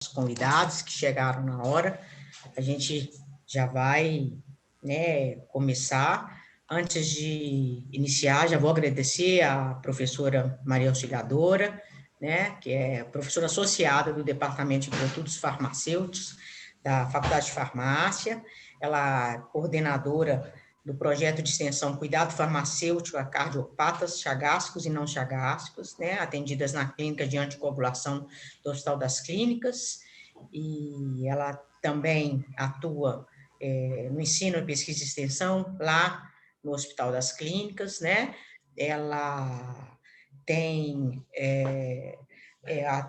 convidados que chegaram na hora. A gente já vai, né, começar. Antes de iniciar, já vou agradecer à professora Maria Auxiliadora, né, que é professora associada do Departamento de Produtos Farmacêuticos da Faculdade de Farmácia. Ela é coordenadora do projeto de extensão Cuidado Farmacêutico a Cardiopatas Chagástricos e Não Chagástricos, né, atendidas na clínica de anticoagulação do Hospital das Clínicas, e ela também atua no ensino, pesquisa e extensão lá no Hospital das Clínicas, né? Ela tem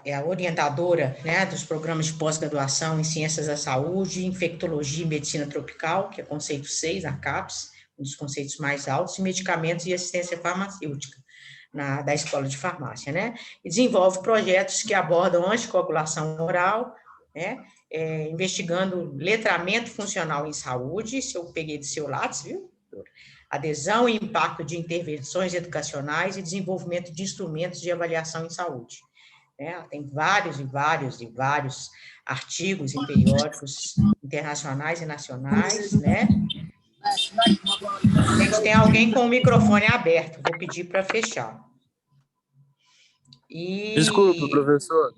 a orientadora, né, dos programas de pós-graduação em Ciências da Saúde, Infectologia e Medicina Tropical, que é conceito 6, na CAPES, um dos conceitos mais altos, e medicamentos e assistência farmacêutica, da Escola de Farmácia, né? E desenvolve projetos que abordam anticoagulação oral, né? Investigando letramento funcional em saúde, se eu peguei do seu Lattes, viu? Adesão e impacto de intervenções educacionais e desenvolvimento de instrumentos de avaliação em saúde. Tem vários artigos em periódicos internacionais e nacionais, né? Gente, tem alguém com o microfone aberto, vou pedir para fechar. Desculpa, professor.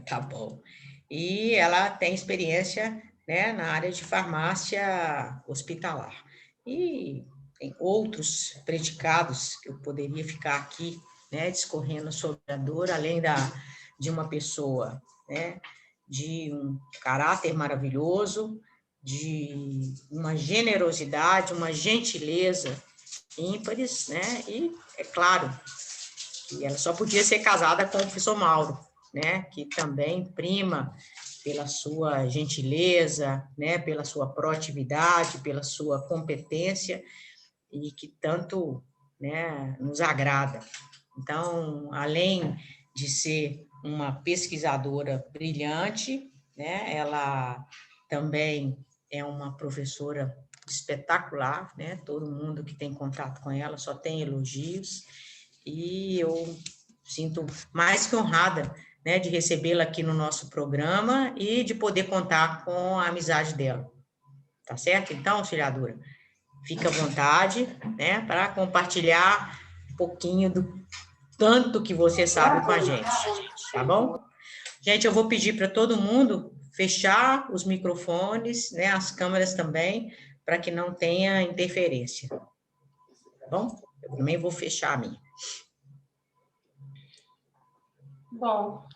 Tá bom. E ela tem experiência, né, na área de farmácia hospitalar. E tem outros predicados que eu poderia ficar aqui, né, discorrendo sobre a dor, além de uma pessoa, né, de um caráter maravilhoso, de uma generosidade, uma gentileza ímpares, né, e é claro que ela só podia ser casada com o professor Mauro, né, que também prima pela sua gentileza, né, pela sua proatividade, pela sua competência, e que tanto, né, nos agrada. Então, além de ser uma pesquisadora brilhante, né, ela também é uma professora espetacular, né, todo mundo que tem contato com ela só tem elogios, e eu sinto mais que honrada, né, de recebê-la aqui no nosso programa e de poder contar com a amizade dela. Tá certo? Então, auxiliadora, fica à vontade, né, para compartilhar um pouquinho do tanto que você sabe com a gente, tá bom? Gente, eu vou pedir para todo mundo fechar os microfones, né, as câmeras também, para que não tenha interferência, tá bom? Eu também vou fechar a minha. Bom,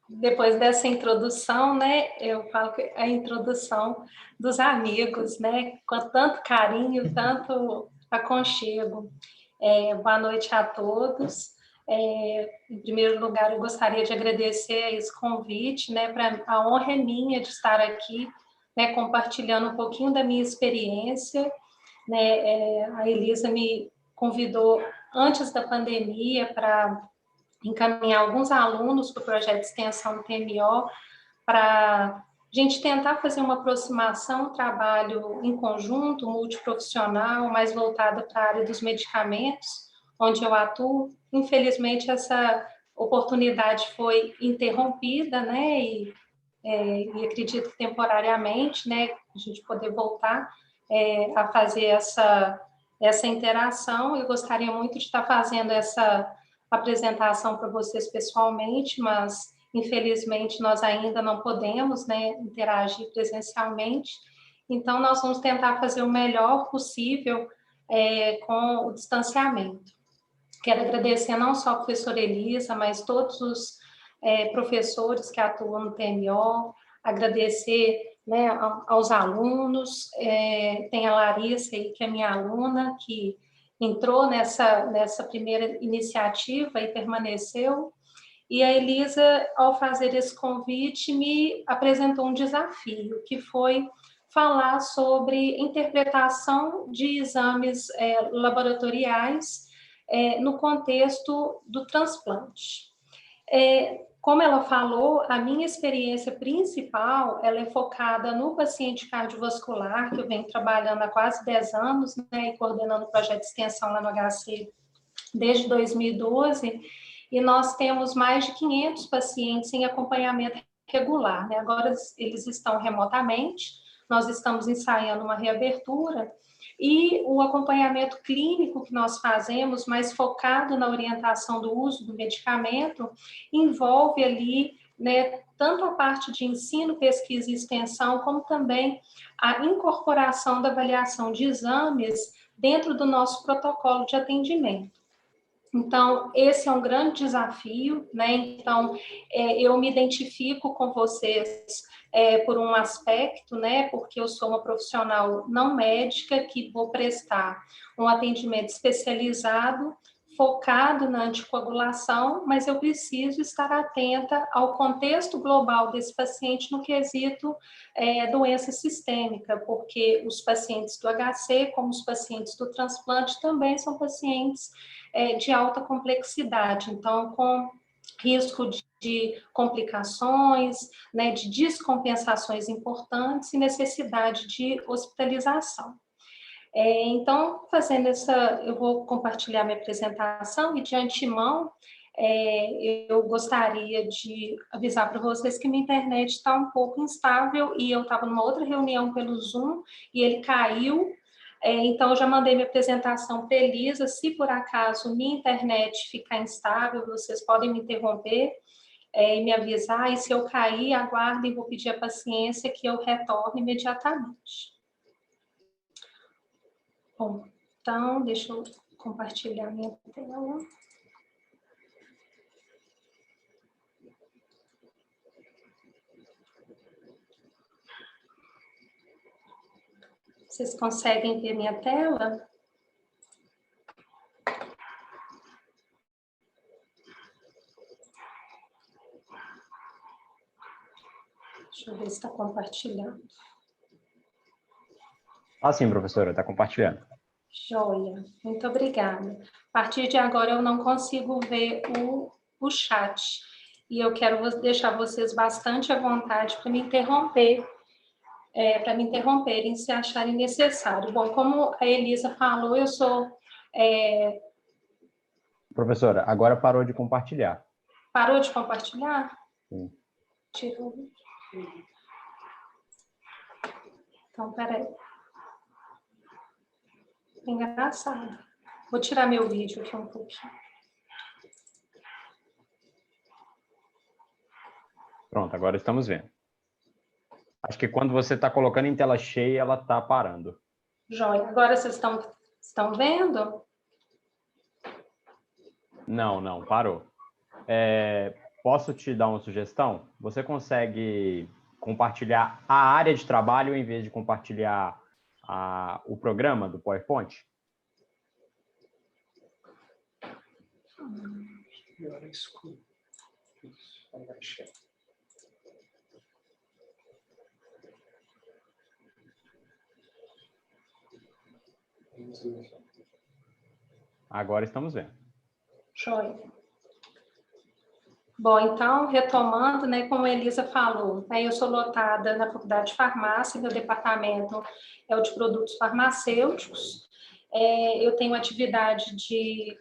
depois dessa introdução, né, eu falo que a introdução dos amigos, né, com tanto carinho, tanto aconchego. Boa noite a todos. Em primeiro lugar, eu gostaria de agradecer esse convite, né, a honra é minha de estar aqui, né, compartilhando um pouquinho da minha experiência, né. A Elisa me convidou antes da pandemia para encaminhar alguns alunos do projeto de extensão TMO para a gente tentar fazer uma aproximação, um trabalho em conjunto, multiprofissional, mais voltado para a área dos medicamentos, onde eu atuo. Infelizmente, essa oportunidade foi interrompida, né, e acredito que temporariamente, né, a gente poder voltar a fazer essa interação. Eu gostaria muito de estar fazendo essa apresentação para vocês pessoalmente, mas infelizmente nós ainda não podemos, né, interagir presencialmente. Então nós vamos tentar fazer o melhor possível com o distanciamento. Quero agradecer não só a professora Elisa, mas todos os professores que atuam no TMO, agradecer, né, aos alunos, tem a Larissa aí, que é minha aluna, que entrou nessa primeira iniciativa e permaneceu, e a Elisa, ao fazer esse convite, me apresentou um desafio, que foi falar sobre interpretação de exames laboratoriais no contexto do transplante. Como ela falou, a minha experiência principal, ela é focada no paciente cardiovascular, que eu venho trabalhando há quase 10 anos, né, e coordenando o projeto de extensão lá no HC desde 2012, e nós temos mais de 500 pacientes em acompanhamento regular, né? Agora eles estão remotamente, nós estamos ensaiando uma reabertura, e o acompanhamento clínico que nós fazemos, mais focado na orientação do uso do medicamento, envolve ali, né, tanto a parte de ensino, pesquisa e extensão, como também a incorporação da avaliação de exames dentro do nosso protocolo de atendimento. Então, esse é um grande desafio, né? Então, eu me identifico com vocês por um aspecto, né? Porque eu sou uma profissional não médica que vou prestar um atendimento especializado, focado na anticoagulação, mas eu preciso estar atenta ao contexto global desse paciente no quesito doença sistêmica, porque os pacientes do HC, como os pacientes do transplante, também são pacientes de alta complexidade, então com risco de complicações, né, de descompensações importantes e necessidade de hospitalização. Então, fazendo eu vou compartilhar minha apresentação e de antemão, eu gostaria de avisar para vocês que minha internet está um pouco instável e eu estava numa outra reunião pelo Zoom e ele caiu. Então, eu já mandei minha apresentação para Elisa. Se por acaso minha internet ficar instável, vocês podem me interromper e me avisar. E se eu cair, aguardem, vou pedir a paciência que eu retorne imediatamente. Bom, então, deixa eu compartilhar minha tela. Vocês conseguem ver minha tela? Deixa eu ver se está compartilhando. Ah, sim, professora, está compartilhando. Joia, muito obrigada. A partir de agora eu não consigo ver o chat. E eu quero deixar vocês bastante à vontade para me interromperem se acharem necessário. Bom, como a Elisa falou, eu sou... Professora, agora parou de compartilhar. Parou de compartilhar? Sim. Tirou. Então, peraí. Engraçado. Vou tirar meu vídeo aqui um pouquinho. Pronto, agora estamos vendo. Acho que quando você está colocando em tela cheia, ela está parando. Joia. Agora vocês estão vendo? Não, parou. Posso te dar uma sugestão? Você consegue compartilhar a área de trabalho em vez de compartilhar o programa do PowerPoint? Agora estamos vendo. Joia. Bom, então, retomando, né, como a Elisa falou, né, eu sou lotada na Faculdade de Farmácia, meu departamento é o de produtos farmacêuticos. Eu tenho atividade de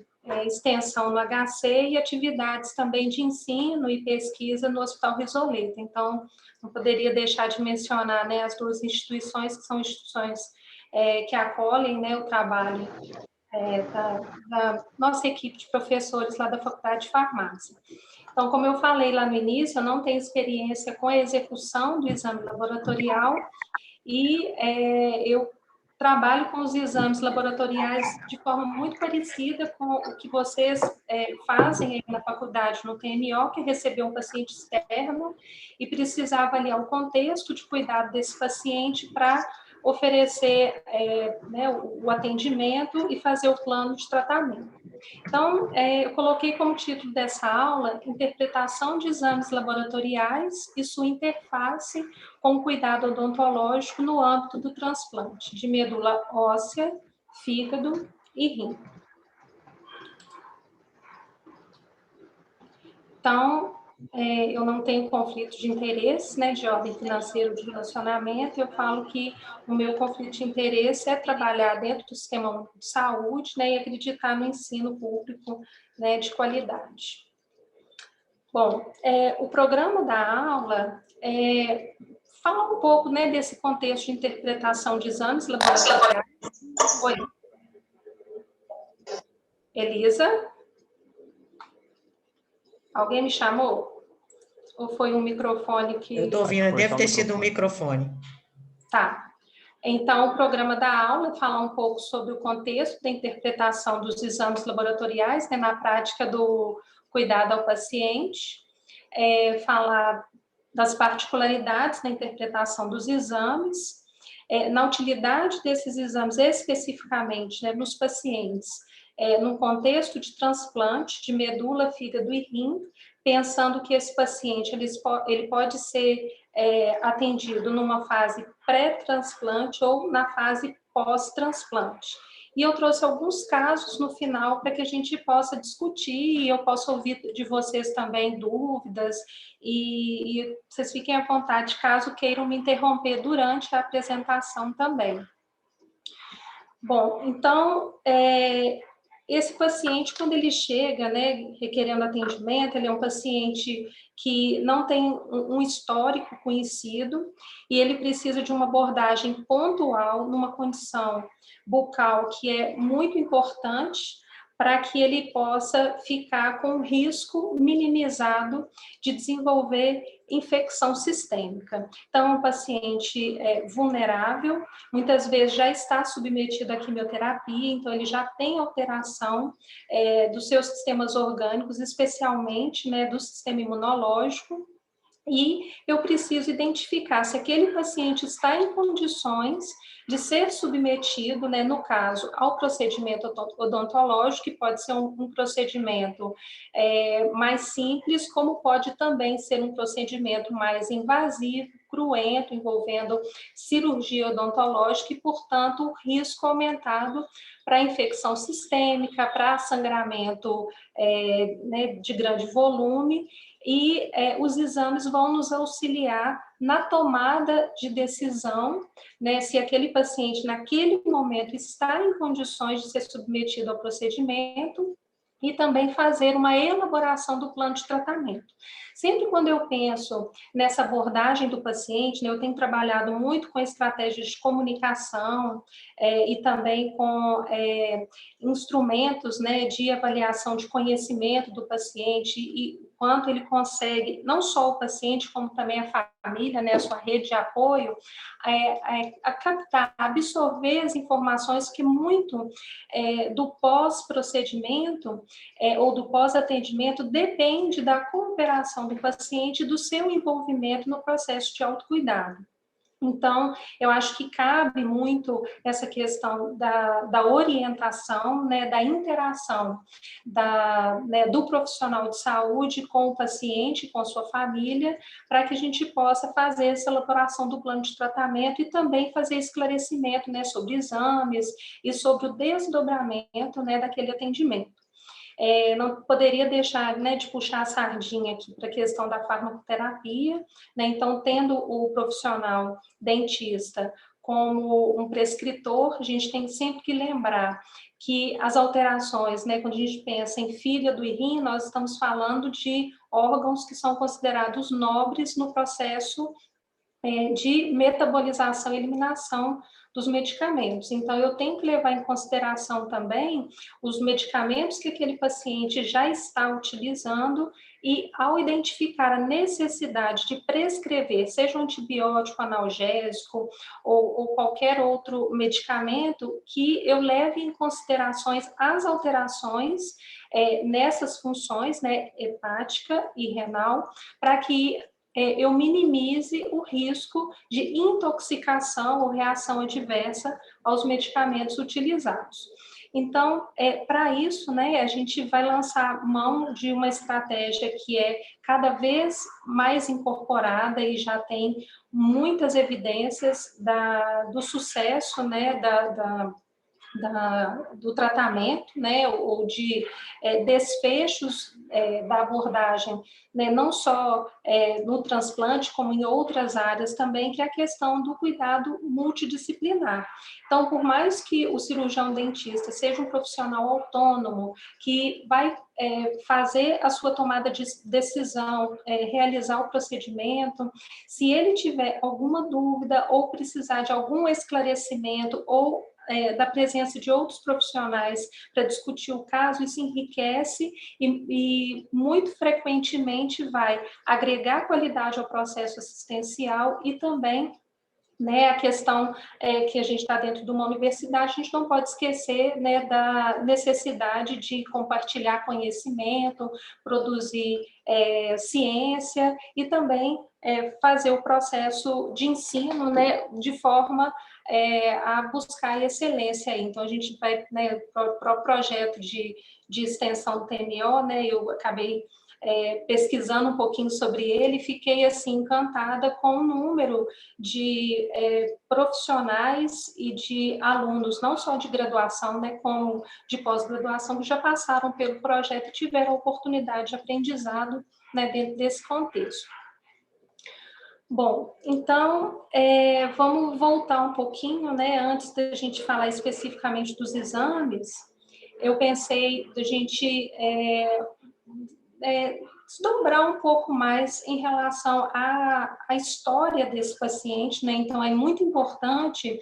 extensão no HC e atividades também de ensino e pesquisa no Hospital Risoleta. Então, não poderia deixar de mencionar, né, as duas instituições, que são instituições que acolhem, né, o trabalho da nossa equipe de professores lá da Faculdade de Farmácia. Então, como eu falei lá no início, eu não tenho experiência com a execução do exame laboratorial e eu trabalho com os exames laboratoriais de forma muito parecida com o que vocês fazem aí na faculdade, no TMO, que é receber um paciente externo e precisar avaliar o contexto de cuidado desse paciente para oferecer né, o atendimento e fazer o plano de tratamento. Então, eu coloquei como título dessa aula Interpretação de exames laboratoriais e sua interface com o cuidado odontológico no âmbito do transplante de medula óssea, fígado e rim. Então, eu não tenho conflito de interesse, né, de ordem financeira ou de relacionamento. Eu falo que o meu conflito de interesse é trabalhar dentro do sistema único de saúde, né, e acreditar no ensino público, né, de qualidade. Bom, o programa da aula fala um pouco, né, desse contexto de interpretação de exames laboratoriais. Oi. Elisa? Alguém me chamou? Ou foi um microfone que... Eu estou ouvindo, deve ter sido um microfone. Tá. Então, o programa da aula fala um pouco sobre o contexto da interpretação dos exames laboratoriais, né, na prática do cuidado ao paciente, falar das particularidades da interpretação dos exames, na utilidade desses exames especificamente, né, nos pacientes, num contexto de transplante de medula, fígado e rim, pensando que esse paciente ele pode ser atendido numa fase pré-transplante ou na fase pós-transplante. E eu trouxe alguns casos no final para que a gente possa discutir e eu possa ouvir de vocês também dúvidas e vocês fiquem à vontade caso queiram me interromper durante a apresentação também. Bom, então, esse paciente, quando ele chega, né, requerendo atendimento, ele é um paciente que não tem um histórico conhecido e ele precisa de uma abordagem pontual numa condição bucal que é muito importante para que ele possa ficar com o risco minimizado de desenvolver infecção sistêmica. Então, é um paciente vulnerável, muitas vezes já está submetido à quimioterapia, então ele já tem alteração dos seus sistemas orgânicos, especialmente, né, do sistema imunológico, e eu preciso identificar se aquele paciente está em condições de ser submetido, né, no caso, ao procedimento odontológico, que pode ser um procedimento mais simples, como pode também ser um procedimento mais invasivo, cruento, envolvendo cirurgia odontológica e, portanto, o risco aumentado para infecção sistêmica, para sangramento né, de grande volume, e os exames vão nos auxiliar na tomada de decisão, né, se aquele paciente naquele momento está em condições de ser submetido ao procedimento e também fazer uma elaboração do plano de tratamento. Sempre quando eu penso nessa abordagem do paciente, né, eu tenho trabalhado muito com estratégias de comunicação e também com instrumentos, né, de avaliação de conhecimento do paciente e quanto ele consegue, não só o paciente, como também a família, né, a sua rede de apoio, a captar, absorver as informações que muito do pós-procedimento ou do pós-atendimento depende da cooperação do paciente e do seu envolvimento no processo de autocuidado. Então, eu acho que cabe muito essa questão da orientação, né, da interação né, do profissional de saúde com o paciente, com a sua família, para que a gente possa fazer essa elaboração do plano de tratamento e também fazer esclarecimento, né, sobre exames e sobre o desdobramento, né, daquele atendimento. Não poderia deixar, né, de puxar a sardinha aqui para a questão da farmacoterapia, né? Então, tendo o profissional dentista como um prescritor, a gente tem sempre que lembrar que as alterações, né, quando a gente pensa em fígado e rim, nós estamos falando de órgãos que são considerados nobres no processo de metabolização e eliminação dos medicamentos. Então, eu tenho que levar em consideração também os medicamentos que aquele paciente já está utilizando e, ao identificar a necessidade de prescrever, seja um antibiótico, analgésico ou qualquer outro medicamento, que eu leve em considerações as alterações nessas funções, né, hepática e renal, para que eu minimize o risco de intoxicação ou reação adversa aos medicamentos utilizados. Então, para isso, né, a gente vai lançar mão de uma estratégia que é cada vez mais incorporada e já tem muitas evidências do sucesso, né, do tratamento, né, ou de desfechos da abordagem, né, não só no transplante, como em outras áreas também, que é a questão do cuidado multidisciplinar. Então, por mais que o cirurgião dentista seja um profissional autônomo, que vai fazer a sua tomada de decisão, realizar o procedimento. Se ele tiver alguma dúvida ou precisar de algum esclarecimento ou da presença de outros profissionais para discutir o caso, isso enriquece e muito frequentemente vai agregar qualidade ao processo assistencial e também, né, a questão que a gente está dentro de uma universidade, a gente não pode esquecer, né, da necessidade de compartilhar conhecimento, produzir ciência e também fazer o processo de ensino, né, de forma a buscar excelência. Então, a gente vai, né, para o projeto de extensão do TMO, né, eu acabei pesquisando um pouquinho sobre ele, fiquei assim encantada com o número de profissionais e de alunos, não só de graduação, né, como de pós-graduação, que já passaram pelo projeto e tiveram a oportunidade de aprendizado, né, dentro desse contexto. Bom, então, vamos voltar um pouquinho, né, antes da gente falar especificamente dos exames, eu pensei da gente desdobrar um pouco mais em relação à história desse paciente, né? Então, é muito importante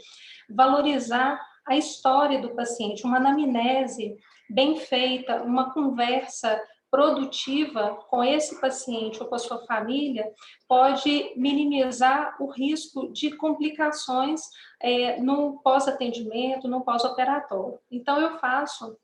valorizar a história do paciente, uma anamnese bem feita, uma conversa produtiva com esse paciente ou com a sua família pode minimizar o risco de complicações no pós-atendimento, no pós-operatório. Então, eu faço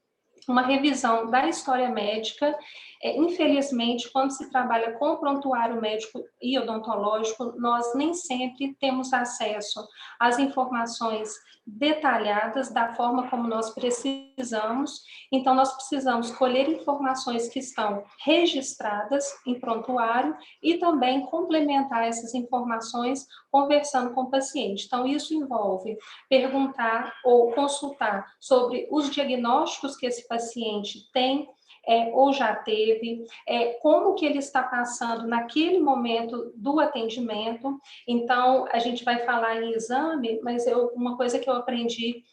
uma revisão da história médica. Infelizmente, quando se trabalha com prontuário médico e odontológico, nós nem sempre temos acesso às informações detalhadas da forma como nós precisamos. Então, nós precisamos colher informações que estão registradas em prontuário e também complementar essas informações conversando com o paciente. Então, isso envolve perguntar ou consultar sobre os diagnósticos que esse paciente tem ou já teve, como que ele está passando naquele momento do atendimento. Então, a gente vai falar em exame, mas uma coisa que eu aprendi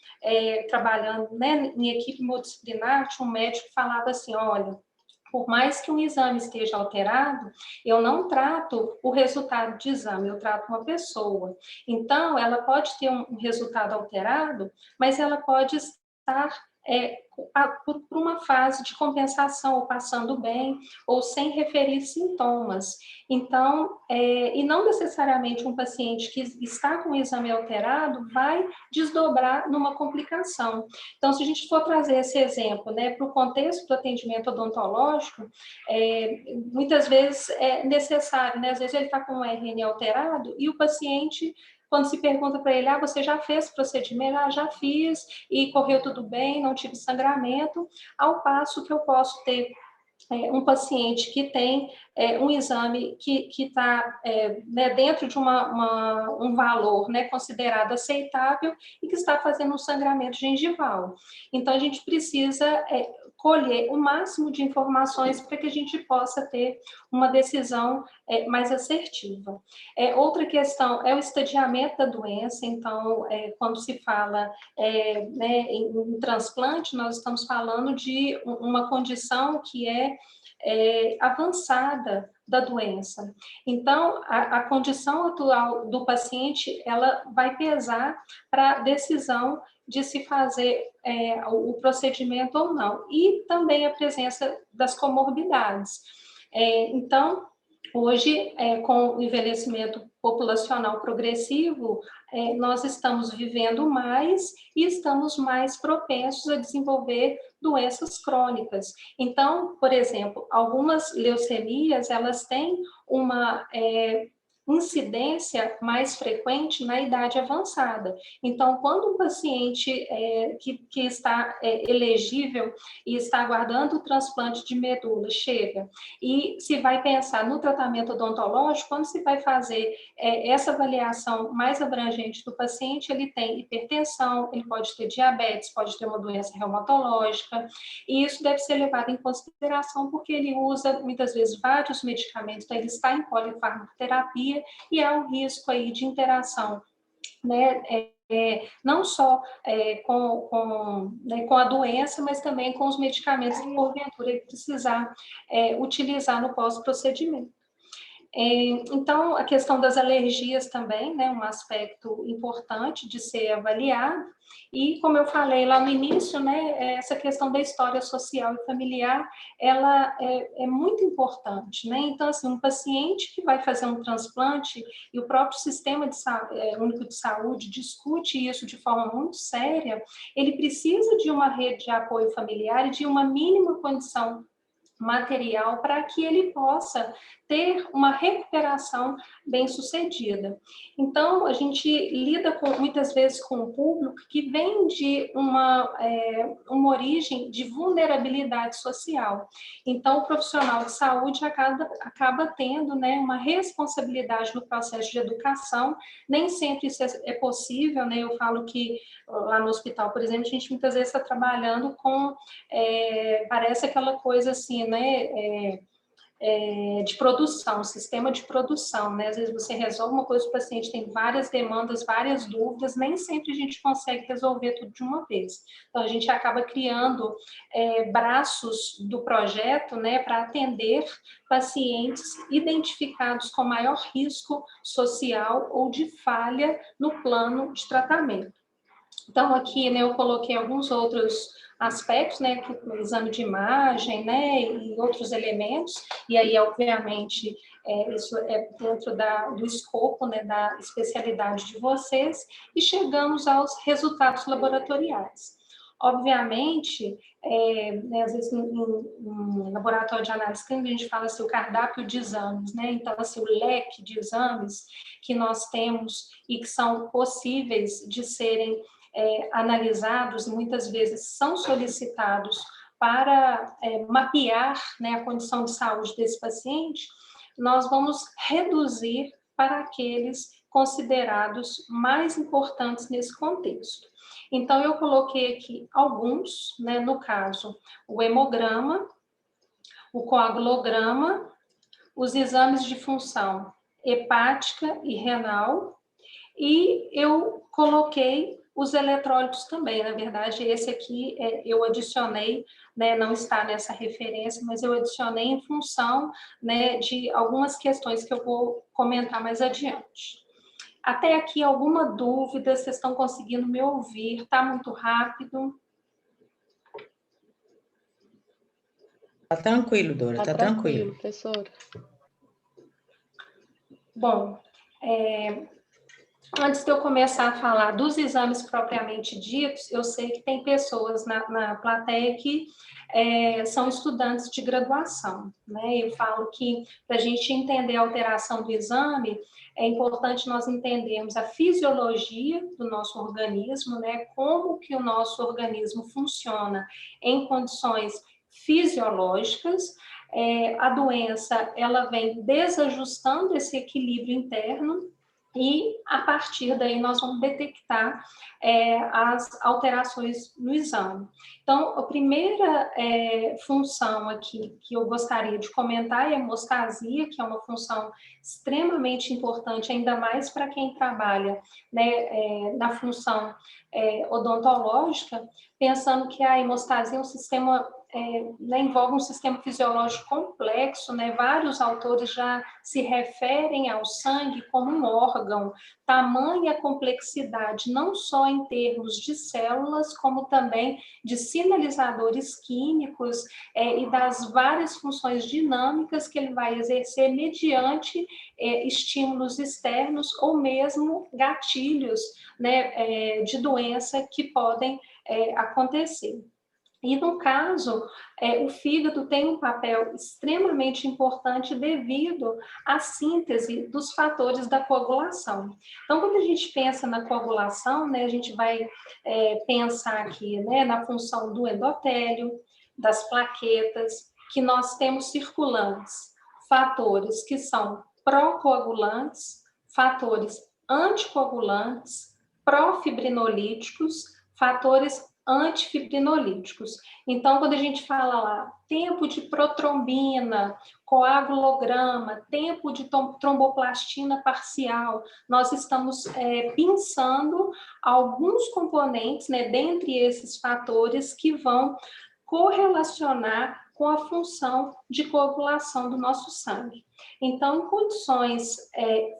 trabalhando, né, em equipe multidisciplinar, tinha um médico que falava assim, olha, por mais que um exame esteja alterado, eu não trato o resultado de exame, eu trato uma pessoa. Então, ela pode ter um resultado alterado, mas ela pode estar por uma fase de compensação, ou passando bem, ou sem referir sintomas. Então, e não necessariamente um paciente que está com o exame alterado vai desdobrar numa complicação. Então, se a gente for trazer esse exemplo, né, para o contexto do atendimento odontológico, muitas vezes é necessário, né, às vezes ele está com um RN alterado e o paciente, quando se pergunta para ele, você já fez procedimento? Já fiz e correu tudo bem, não tive sangramento, ao passo que eu posso ter um paciente que tem um exame que está né, dentro de um valor, né, considerado aceitável e que está fazendo um sangramento gengival. Então, a gente precisa colher o máximo de informações para que a gente possa ter uma decisão mais assertiva. Outra questão é o estadiamento da doença. Então, quando se fala né, em transplante, nós estamos falando de uma condição que avançada da doença. Então, a condição atual do paciente, ela vai pesar para a decisão de se fazer o procedimento ou não. E também a presença das comorbidades. Então, hoje, com o envelhecimento populacional progressivo, nós estamos vivendo mais e estamos mais propensos a desenvolver doenças crônicas. Então, por exemplo, algumas leucemias, elas têm uma incidência mais frequente na idade avançada. Então, quando um paciente que está elegível e está aguardando o transplante de medula chega e se vai pensar no tratamento odontológico, quando se vai fazer essa avaliação mais abrangente do paciente, ele tem hipertensão, ele pode ter diabetes, pode ter uma doença reumatológica, e isso deve ser levado em consideração porque ele usa muitas vezes vários medicamentos, então ele está em polifarmacoterapia e há um risco aí de interação né, não só com a doença, mas também com os medicamentos que, porventura, ele precisar utilizar no pós-procedimento. Então, a questão das alergias também, né, um aspecto importante de ser avaliado, e como eu falei lá no início, né, essa questão da história social e familiar, ela é muito importante, né, então, assim, um paciente que vai fazer um transplante e o próprio sistema único de saúde discute isso de forma muito séria, ele precisa de uma rede de apoio familiar e de uma mínima condição material para que ele possa ter uma recuperação bem-sucedida. Então, a gente lida muitas vezes com um público que vem de uma origem de vulnerabilidade social. Então, o profissional de saúde acaba tendo, né, uma responsabilidade no processo de educação. Nem sempre isso é possível, né? Eu falo que lá no hospital, por exemplo, a gente muitas vezes está trabalhando com, parece aquela coisa assim, né, de produção, sistema de produção, né? Às vezes você resolve uma coisa, o paciente tem várias demandas, várias dúvidas, nem sempre a gente consegue resolver tudo de uma vez. Então, a gente acaba criando braços do projeto, né, para atender pacientes identificados com maior risco social ou de falha no plano de tratamento. Então, aqui, né, eu coloquei alguns outros aspectos, né, que o exame de imagem, né, e outros elementos, e aí, obviamente, isso é dentro do escopo, né, da especialidade de vocês, e chegamos aos resultados laboratoriais. Obviamente, né, às vezes em laboratório de análise clínica a gente fala assim, o cardápio de exames, né? Então, assim, o leque de exames que nós temos e que são possíveis de serem analisados, muitas vezes são solicitados para mapear, né, a condição de saúde desse paciente, nós vamos reduzir para aqueles considerados mais importantes nesse contexto. Então, eu coloquei aqui alguns, né, no caso, o hemograma, o coagulograma, os exames de função hepática e renal, e eu coloquei os eletrólitos também. Na verdade, esse aqui eu adicionei, né, não está nessa referência, mas eu adicionei em função, né, de algumas questões que eu vou comentar mais adiante. Até aqui, alguma dúvida? Vocês estão conseguindo me ouvir? Está muito rápido? Está tranquilo, Dora, está tranquilo. Professora. Bom, antes de eu começar a falar dos exames propriamente ditos, eu sei que tem pessoas na plateia que são estudantes de graduação, né? Eu falo que para a gente entender a alteração do exame, é importante nós entendermos a fisiologia do nosso organismo, né? Como que o nosso organismo funciona em condições fisiológicas. A doença, ela vem desajustando esse equilíbrio interno, e, a partir daí, nós vamos detectar as alterações no exame. Então, a primeira função aqui que eu gostaria de comentar é a hemostasia, que é uma função extremamente importante, ainda mais para quem trabalha, né, na função odontológica, pensando que a hemostasia é um sistema, envolve um sistema fisiológico complexo, né? Vários autores já se referem ao sangue como um órgão, tamanha complexidade, não só em termos de células, como também de sinalizadores químicos e das várias funções dinâmicas que ele vai exercer mediante estímulos externos ou mesmo gatilhos, né, de doença que podem acontecer. E, no caso, o fígado tem um papel extremamente importante devido à síntese dos fatores da coagulação. Então, quando a gente pensa na coagulação, né, a gente vai pensar aqui, né, na função do endotélio, das plaquetas, que nós temos circulantes, fatores que são procoagulantes, fatores anticoagulantes, profibrinolíticos, fatores antifibrinolíticos. Então, quando a gente fala lá, tempo de protrombina, coagulograma, tempo de tromboplastina parcial. Nós estamos pensando alguns componentes, né, dentre esses fatores que vão correlacionar com a função de coagulação do nosso sangue. Então, em condições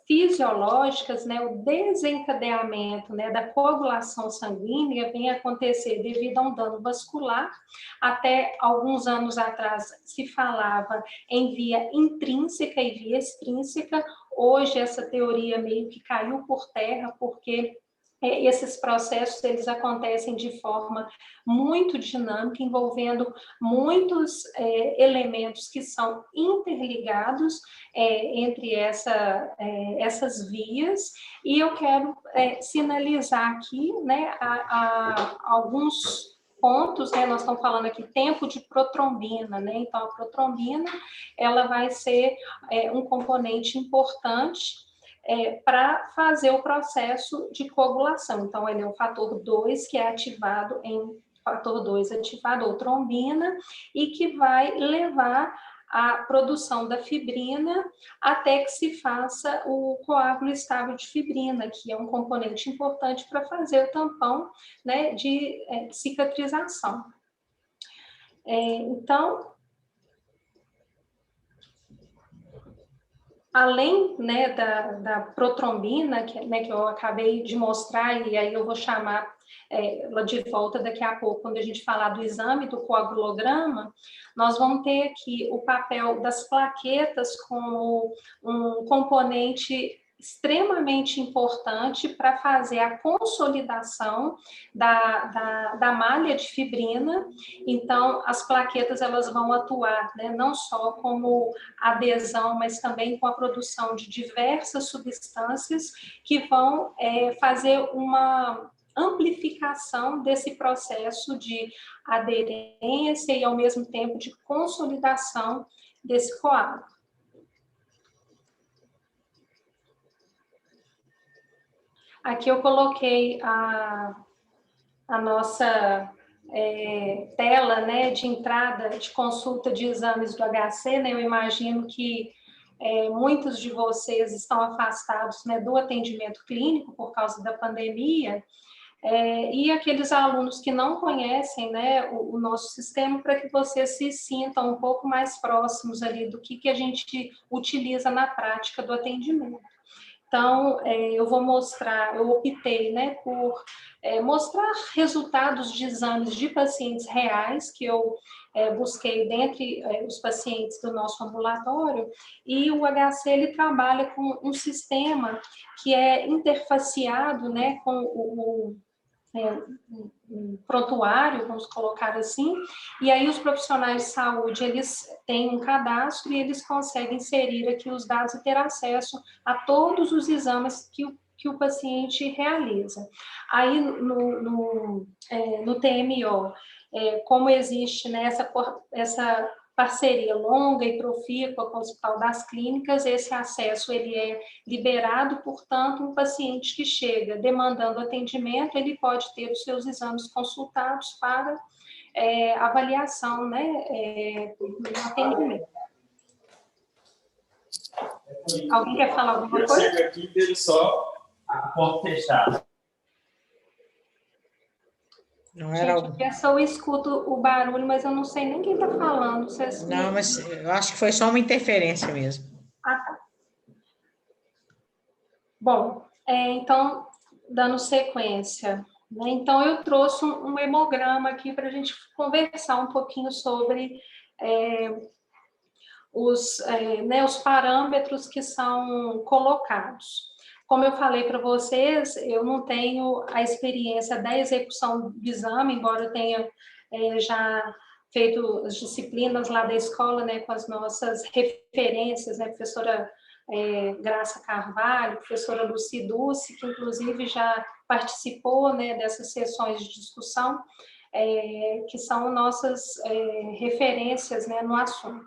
fisiológicas, né, o desencadeamento, né, da coagulação sanguínea vem a acontecer devido a um dano vascular. Até alguns anos atrás se falava em via intrínseca e via extrínseca. Hoje essa teoria meio que caiu por terra, porque esses processos eles acontecem de forma muito dinâmica, envolvendo muitos elementos que são interligados entre essas vias, e eu quero sinalizar aqui, né, alguns pontos, né, nós estamos falando aqui tempo de protrombina, né, então a protrombina ela vai ser um componente importante para fazer o processo de coagulação. Então, ele é o fator 2 que é ativado em fator 2 ativado, ou trombina, e que vai levar à produção da fibrina até que se faça o coágulo estável de fibrina, que é um componente importante para fazer o tampão, né, de cicatrização. Então, além, né, da protrombina, que eu acabei de mostrar, e aí eu vou chamar ela de volta daqui a pouco, quando a gente falar do exame do coagulograma, nós vamos ter aqui o papel das plaquetas como um componente extremamente importante para fazer a consolidação da malha de fibrina. Então, as plaquetas elas vão atuar, né, não só como adesão, mas também com a produção de diversas substâncias que vão fazer uma amplificação desse processo de aderência e, ao mesmo tempo, de consolidação desse coágulo. Aqui eu coloquei a nossa tela, né, de entrada de consulta de exames do HC, né? Eu imagino que muitos de vocês estão afastados, né, do atendimento clínico por causa da pandemia, e aqueles alunos que não conhecem, né, o nosso sistema, para que vocês se sintam um pouco mais próximos ali do que a gente utiliza na prática do atendimento. Então, eu vou mostrar, eu optei, né, por mostrar resultados de exames de pacientes reais, que eu busquei dentre os pacientes do nosso ambulatório, e o HC, ele trabalha com um sistema que é interfaceado, né, com um prontuário, vamos colocar assim, e aí os profissionais de saúde, eles têm um cadastro e eles conseguem inserir aqui os dados e ter acesso a todos os exames que o paciente realiza. Aí no TMO, como existe, né, essa parceria longa e profícua com o Hospital das Clínicas, esse acesso ele é liberado, portanto, um paciente que chega demandando atendimento, ele pode ter os seus exames consultados para avaliação, né, no atendimento. Alguém quer falar alguma coisa? Eu chego aqui e vejo só a porta fechada. Não era algo... Gente, eu só escuto o barulho, mas eu não sei nem quem está falando. Vocês... Não, mas eu acho que foi só uma interferência mesmo. Ah, tá. Bom, então, dando sequência, né? Então, eu trouxe um hemograma aqui para a gente conversar um pouquinho sobre os parâmetros que são colocados. Como eu falei para vocês, eu não tenho a experiência da execução do exame, embora eu tenha já feito as disciplinas lá da escola, né, com as nossas referências, né, professora Graça Carvalho, professora Lucy Dulce, que inclusive já participou, né, dessas sessões de discussão, que são nossas referências, né, no assunto.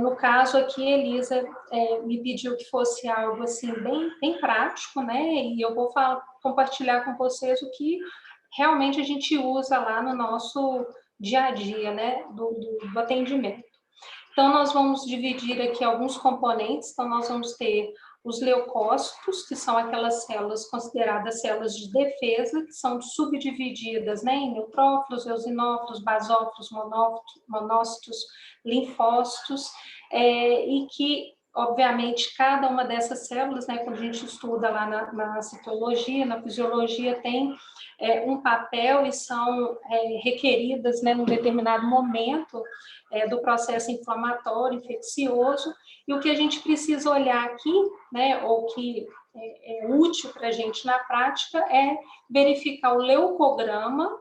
No caso aqui, Elisa me pediu que fosse algo assim bem prático, né? E eu vou compartilhar com vocês o que realmente a gente usa lá no nosso dia a dia, né? Do atendimento. Então, nós vamos dividir aqui alguns componentes. Então, nós vamos ter os leucócitos, que são aquelas células consideradas células de defesa, que são subdivididas, né, em neutrófilos, eosinófilos, basófilos, monócitos, linfócitos, e que, obviamente, cada uma dessas células, né, quando a gente estuda lá na citologia, na fisiologia, tem um papel e são requeridas, né, num determinado momento do processo inflamatório, infeccioso, e o que a gente precisa olhar aqui, né, ou que é útil para a gente na prática, é verificar o leucograma,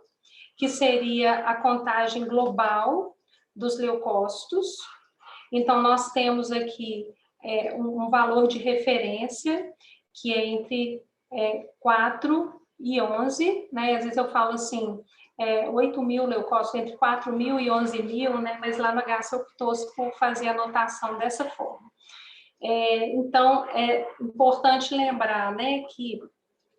que seria a contagem global dos leucócitos. Então, nós temos aqui um valor de referência, que é entre 4 e 11, né? Às vezes eu falo assim, 8 mil leucócitos, entre 4 mil e 11 mil, né? Mas lá no HC optou por fazer a anotação dessa forma. Então, é importante lembrar, né, que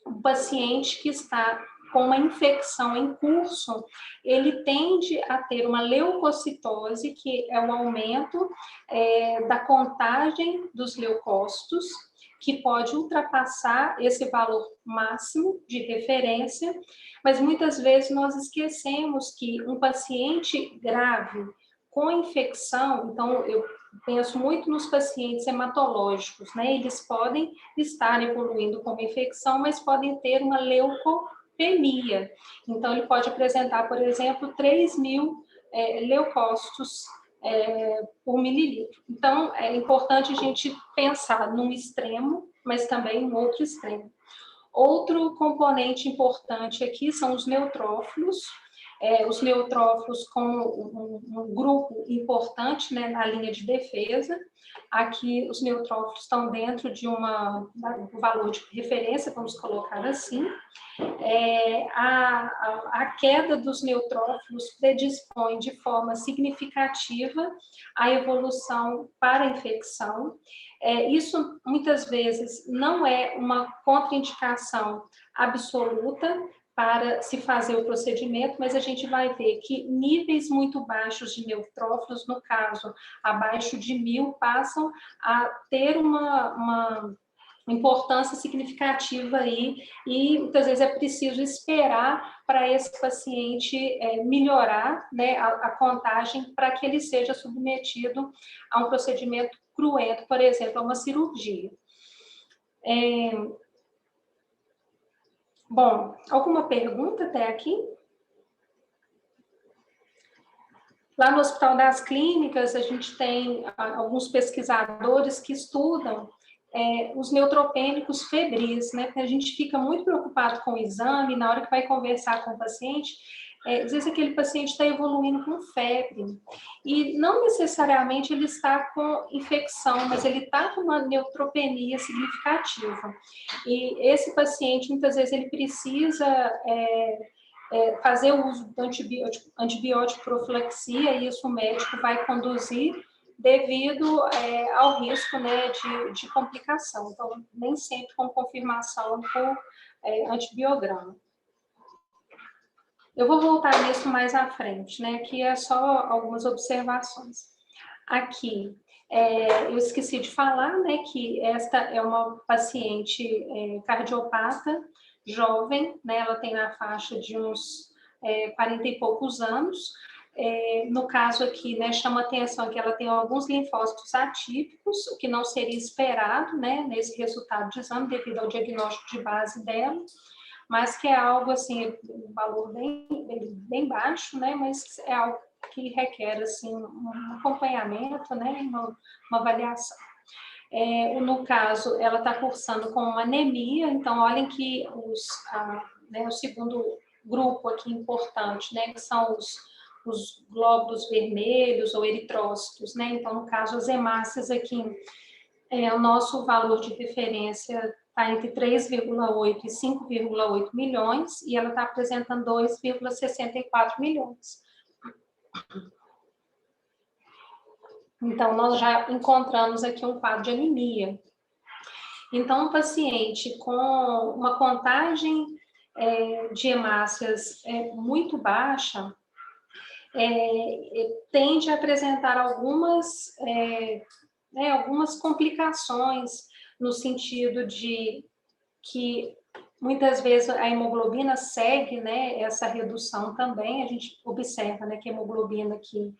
o paciente que está com uma infecção em curso, ele tende a ter uma leucocitose, que é o aumento da contagem dos leucócitos, que pode ultrapassar esse valor máximo de referência, mas muitas vezes nós esquecemos que um paciente grave com infecção, então eu penso muito nos pacientes hematológicos, né? Eles podem estar evoluindo com uma infecção, mas podem ter uma leucopenia. Então, ele pode apresentar, por exemplo, 3 mil leucócitos por mililitro. Então, é importante a gente pensar num extremo, mas também no outro extremo. Outro componente importante aqui são os neutrófilos. Os neutrófilos com um grupo importante, né, na linha de defesa. Aqui os neutrófilos estão dentro de um valor de referência, vamos colocar assim. A queda dos neutrófilos predispõe de forma significativa a evolução para a infecção. Isso muitas vezes não é uma contraindicação absoluta para se fazer o procedimento, mas a gente vai ver que níveis muito baixos de neutrófilos, no caso, abaixo de 1000, passam a ter uma importância significativa aí, e muitas vezes é preciso esperar para esse paciente melhorar, né, a contagem, para que ele seja submetido a um procedimento cruento, por exemplo, a uma cirurgia. Bom, alguma pergunta até aqui? Lá no Hospital das Clínicas, a gente tem alguns pesquisadores que estudam os neutropênicos febris, né? A gente fica muito preocupado com o exame, na hora que vai conversar com o paciente, às vezes aquele paciente está evoluindo com febre, e não necessariamente ele está com infecção, mas ele está com uma neutropenia significativa. E esse paciente, muitas vezes, ele precisa fazer o uso do antibiótico profilaxia, e isso o médico vai conduzir devido ao risco, né, de complicação. Então, nem sempre com confirmação por antibiograma. Eu vou voltar nisso mais à frente, né? Aqui é só algumas observações. Aqui, eu esqueci de falar, né, que esta é uma paciente cardiopata, jovem, né? Ela tem na faixa de uns 40 e poucos anos. No caso aqui, né, chama atenção que ela tem alguns linfócitos atípicos, o que não seria esperado, né, nesse resultado de exame, devido ao diagnóstico de base dela, mas que é algo, assim, um valor bem baixo, né, mas é algo que requer, assim, um acompanhamento, né, uma avaliação. No caso, ela está cursando com uma anemia, então, olhem que o segundo grupo aqui importante, né, que são os glóbulos vermelhos ou eritrócitos, né, então, no caso, as hemácias aqui, o nosso valor de referência está entre 3,8 e 5,8 milhões, e ela está apresentando 2,64 milhões. Então, nós já encontramos aqui um quadro de anemia. Então, um paciente com uma contagem de hemácias muito baixa, tende a apresentar algumas complicações, no sentido de que muitas vezes a hemoglobina segue, né, essa redução também. A gente observa, né, que a hemoglobina aqui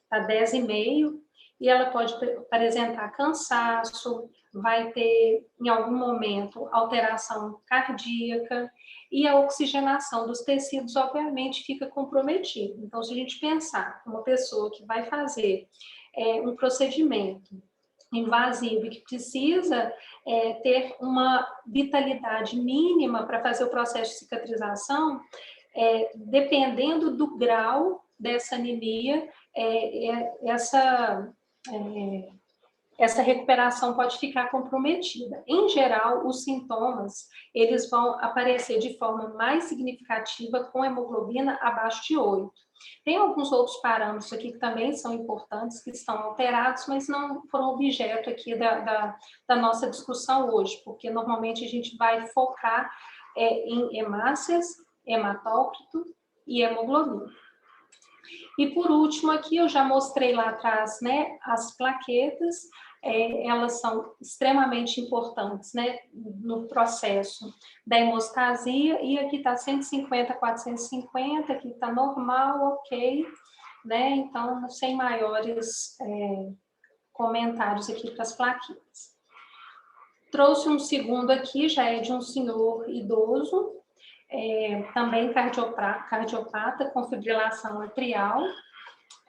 está 10,5, e ela pode apresentar cansaço, vai ter, em algum momento, alteração cardíaca, e a oxigenação dos tecidos, obviamente, fica comprometida. Então, se a gente pensar uma pessoa que vai fazer um procedimento invasivo e que precisa ter uma vitalidade mínima para fazer o processo de cicatrização, dependendo do grau dessa anemia, essa recuperação pode ficar comprometida. Em geral, os sintomas, eles vão aparecer de forma mais significativa com hemoglobina abaixo de 8. Tem alguns outros parâmetros aqui que também são importantes, que estão alterados, mas não foram objeto aqui da nossa discussão hoje, porque normalmente a gente vai focar em hemácias, hematócrito e hemoglobina. E por último aqui, eu já mostrei lá atrás, né, as plaquetas, elas são extremamente importantes, né, no processo da hemostasia, e aqui está 150, 450, aqui está normal, ok, né, então sem maiores comentários aqui para as plaquetas. Trouxe um segundo aqui, já é de um senhor idoso, também cardiopata com fibrilação atrial.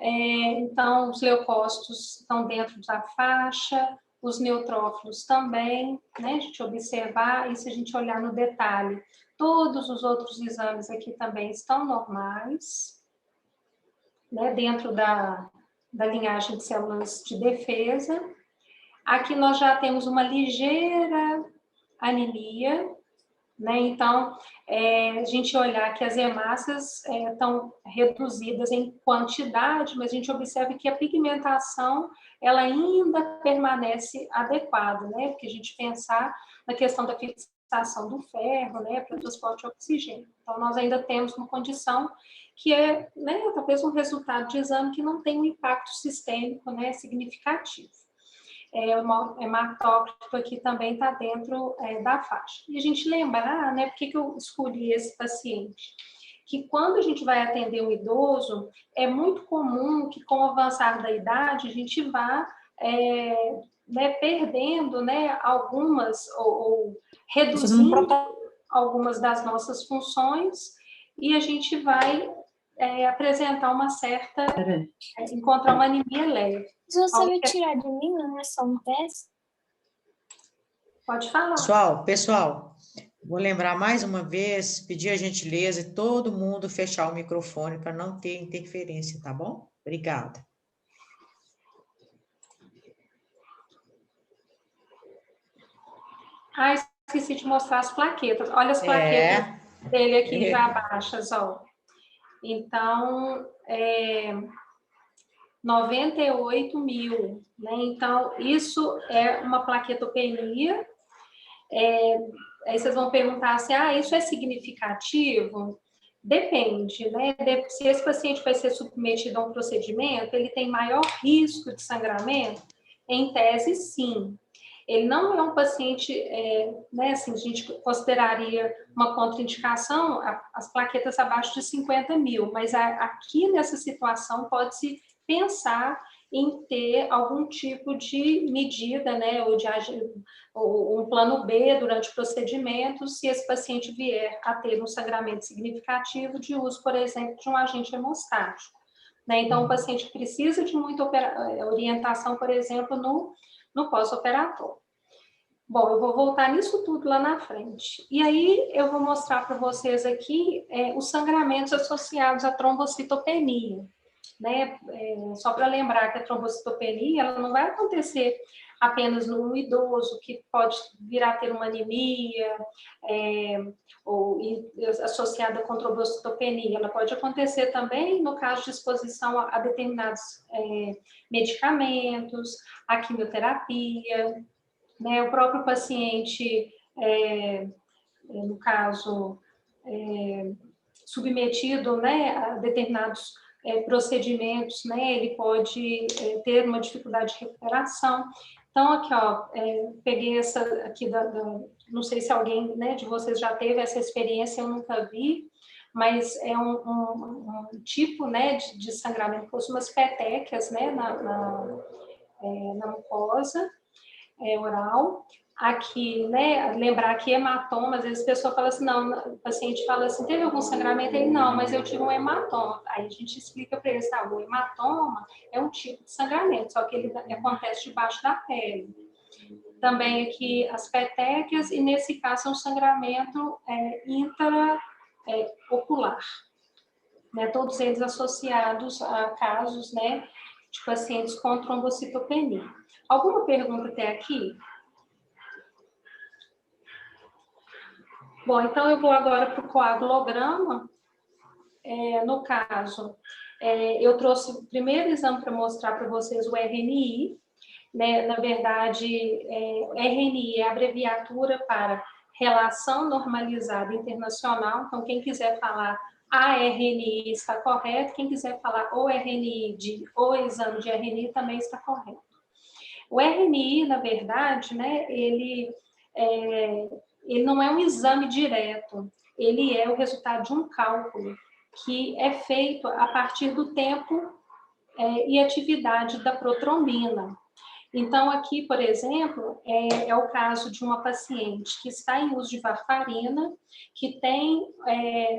Então, os leucócitos estão dentro da faixa, os neutrófilos também, né? A gente observar, e se a gente olhar no detalhe, todos os outros exames aqui também estão normais, né? Dentro da linhagem de células de defesa. Aqui nós já temos uma ligeira anemia, né? Então, a gente olhar que as hemácias estão reduzidas em quantidade, mas a gente observa que a pigmentação ela ainda permanece adequada, né? Porque a gente pensar na questão da fixação do ferro, né, para o transporte de oxigênio. Então, nós ainda temos uma condição que né, talvez um resultado de exame que não tem um impacto sistêmico, né, significativo. O hematócrito aqui também está dentro da faixa. E a gente lembrar, né, por que eu escolhi esse paciente? Que quando a gente vai atender um idoso, é muito comum que com o avançar da idade a gente vá né, perdendo, né, algumas, ou reduzindo algumas das nossas funções, e a gente vai apresentar uma certa, encontrar uma anemia leve. Se você me tirar de mim, não é só um teste? Pode falar. Pessoal, vou lembrar mais uma vez, pedir a gentileza de todo mundo fechar o microfone para não ter interferência, tá bom? Obrigada. Esqueci de mostrar as plaquetas. Olha as plaquetas dele aqui já baixas, ó. Então, 98 mil, né? Então, isso é uma plaquetopenia. Aí vocês vão perguntar assim, isso é significativo? Depende, né? Se esse paciente vai ser submetido a um procedimento, ele tem maior risco de sangramento? Em tese, sim. Ele não é um paciente, né, assim, a gente consideraria uma contraindicação as plaquetas abaixo de 50 mil, mas aqui nessa situação pode-se pensar em ter algum tipo de medida, né, ou um plano B durante o procedimento, se esse paciente vier a ter um sangramento significativo de uso, por exemplo, de um agente hemostático, né? Então, o paciente precisa de muita orientação, por exemplo, no pós-operatório. Bom, eu vou voltar nisso tudo lá na frente. E aí, eu vou mostrar para vocês aqui os sangramentos associados à trombocitopenia, né? Só para lembrar que a trombocitopenia, ela não vai acontecer apenas no idoso, que pode vir a ter uma anemia, ou associada com trombocitopenia. Ela pode acontecer também no caso de exposição a determinados medicamentos, a quimioterapia, né? O próprio paciente, no caso, submetido, né, a determinados procedimentos, né, ele pode ter uma dificuldade de recuperação. Então, aqui, ó, peguei essa aqui, não sei se alguém, né, de vocês já teve essa experiência, eu nunca vi, mas é um tipo, né, de sangramento, como umas petequias, né, na mucosa oral. Aqui, né, lembrar que hematoma, às vezes a pessoa fala assim, não, o paciente fala assim, teve algum sangramento? Ele, não, mas eu tive um hematoma. Aí a gente explica para ele, tá, o hematoma é um tipo de sangramento, só que ele acontece debaixo da pele. Também aqui as petequias, e nesse caso é um sangramento intraocular, né, todos eles associados a casos, né, de pacientes com trombocitopenia. Alguma pergunta até aqui? Bom, então eu vou agora para o coagulograma. No caso, eu trouxe o primeiro exame para mostrar para vocês o RNI. Né? Na verdade, RNI é a abreviatura para Relação Normalizada Internacional. Então, quem quiser falar ARNI está correto, quem quiser falar o RNI o exame de RNI também está correto. O RNI, na verdade, né, ele não é um exame direto, ele é o resultado de um cálculo que é feito a partir do tempo e atividade da protrombina. Então, aqui, por exemplo, é o caso de uma paciente que está em uso de varfarina, que tem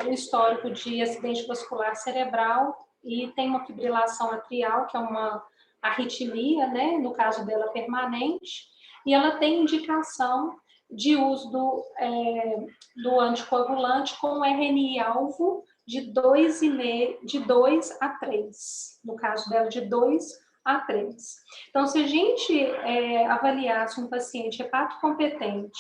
um histórico de acidente vascular cerebral e tem uma fibrilação atrial, que é uma arritmia, né, no caso dela permanente, e ela tem indicação de uso do anticoagulante com RNI-alvo de 2 a 3, no caso dela de 2 a 3. Então, se a gente avaliasse um paciente hepatocompetente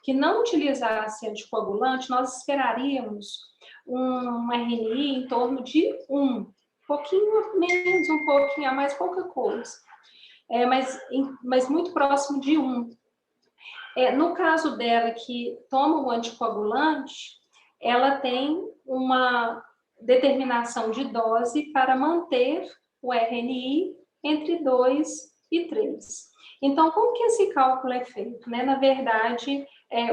que não utilizasse anticoagulante, nós esperaríamos um RNI em torno de 1, pouquinho menos, um pouquinho a mais, pouca coisa, mas muito próximo de 1. No caso dela, que toma o anticoagulante, ela tem uma determinação de dose para manter o RNI entre 2 e 3. Então, como que esse cálculo é feito? Né? Na verdade,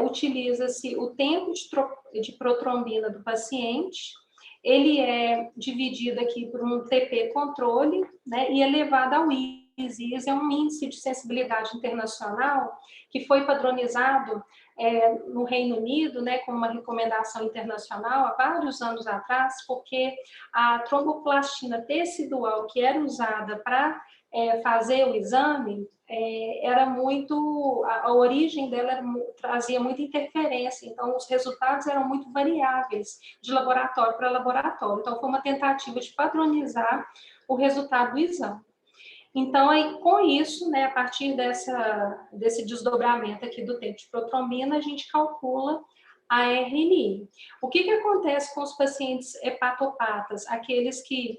utiliza-se o tempo de protrombina do paciente, ele é dividido aqui por um TP controle, né, e elevado ao IS. IS é um índice de sensibilidade internacional que foi padronizado no Reino Unido, né, com uma recomendação internacional há vários anos atrás, porque a tromboplastina tecidual que era usada para fazer o exame era muito, a origem dela trazia muita interferência, então os resultados eram muito variáveis de laboratório para laboratório. Então foi uma tentativa de padronizar o resultado do exame. Então, aí, com isso, né, a partir desse desdobramento aqui do tempo de protrombina, a gente calcula a RNI. O que acontece com os pacientes hepatopatas? Aqueles que,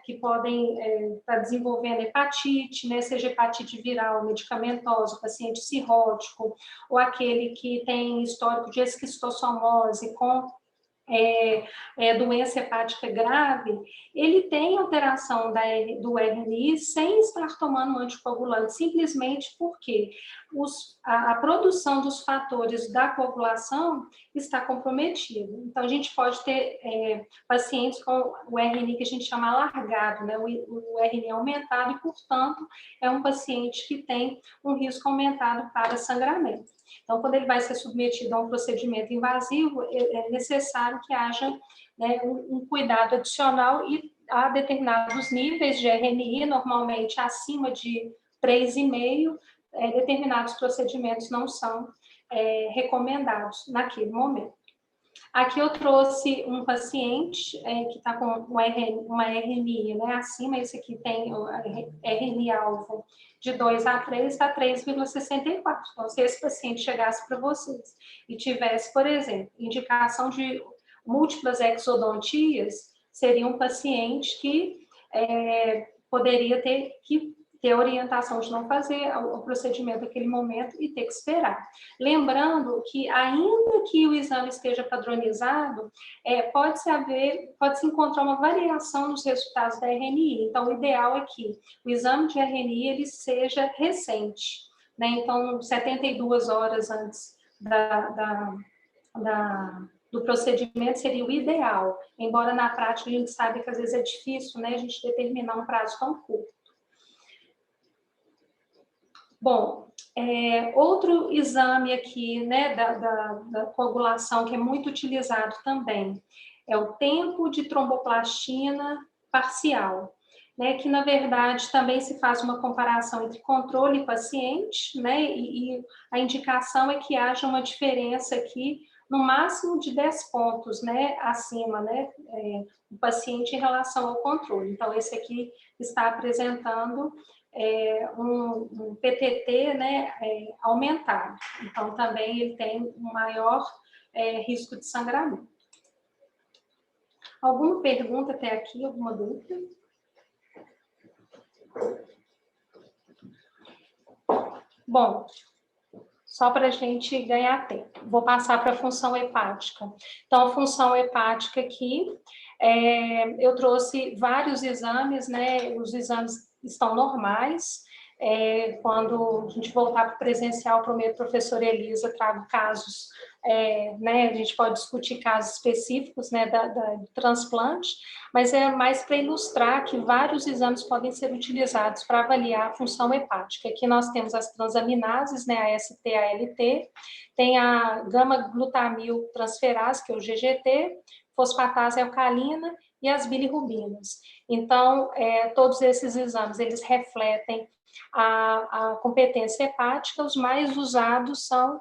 que podem estar desenvolvendo hepatite, né, seja hepatite viral, medicamentosa, paciente cirrótico, ou aquele que tem histórico de esquistossomose com doença hepática grave, ele tem alteração do RNI sem estar tomando um anticoagulante, simplesmente porque a produção dos fatores da coagulação está comprometida. Então, a gente pode ter pacientes com o RNI que a gente chama alargado, né? O RNI aumentado, e, portanto, é um paciente que tem um risco aumentado para sangramento. Então, quando ele vai ser submetido a um procedimento invasivo, é necessário que haja, né, um cuidado adicional, e há determinados níveis de RNI, normalmente acima de 3,5, determinados procedimentos não são recomendados naquele momento. Aqui eu trouxe um paciente que está com uma RNI, né, acima, esse aqui tem o RNI-alvo de 2 a 3, está 3,64. Então, se esse paciente chegasse para vocês e tivesse, por exemplo, indicação de múltiplas exodontias, seria um paciente que poderia ter que ter a orientação de não fazer o procedimento naquele momento e ter que esperar. Lembrando que, ainda que o exame esteja padronizado, pode-se encontrar uma variação nos resultados da RNI. Então, o ideal é que o exame de RNI ele seja recente, né? Então, 72 horas antes do procedimento seria o ideal, embora na prática a gente sabe que às vezes é difícil, né, a gente determinar um prazo tão curto. Bom, outro exame aqui, né, da coagulação que é muito utilizado também é o tempo de tromboplastina parcial, né, que na verdade também se faz uma comparação entre controle e paciente, né, e a indicação é que haja uma diferença aqui no máximo de 10 pontos, né, acima, né, o paciente em relação ao controle. Então, esse aqui está apresentando um PTT, né, aumentado. Então, também ele tem um maior risco de sangramento. Alguma pergunta até aqui? Alguma dúvida? Bom, só para a gente ganhar tempo. Vou passar para a função hepática. Então, a função hepática aqui, eu trouxe vários exames, né? Os exames estão normais. Quando a gente voltar para o presencial, prometo, professora Elisa, trago casos, né? A gente pode discutir casos específicos, né, do transplante, mas é mais para ilustrar que vários exames podem ser utilizados para avaliar a função hepática. Aqui nós temos as transaminases, né, a AST, a ALT, tem a gama-glutamil transferase, que é o GGT, fosfatase alcalina e as bilirrubinas. Então, todos esses exames, eles refletem a competência hepática. Os mais usados são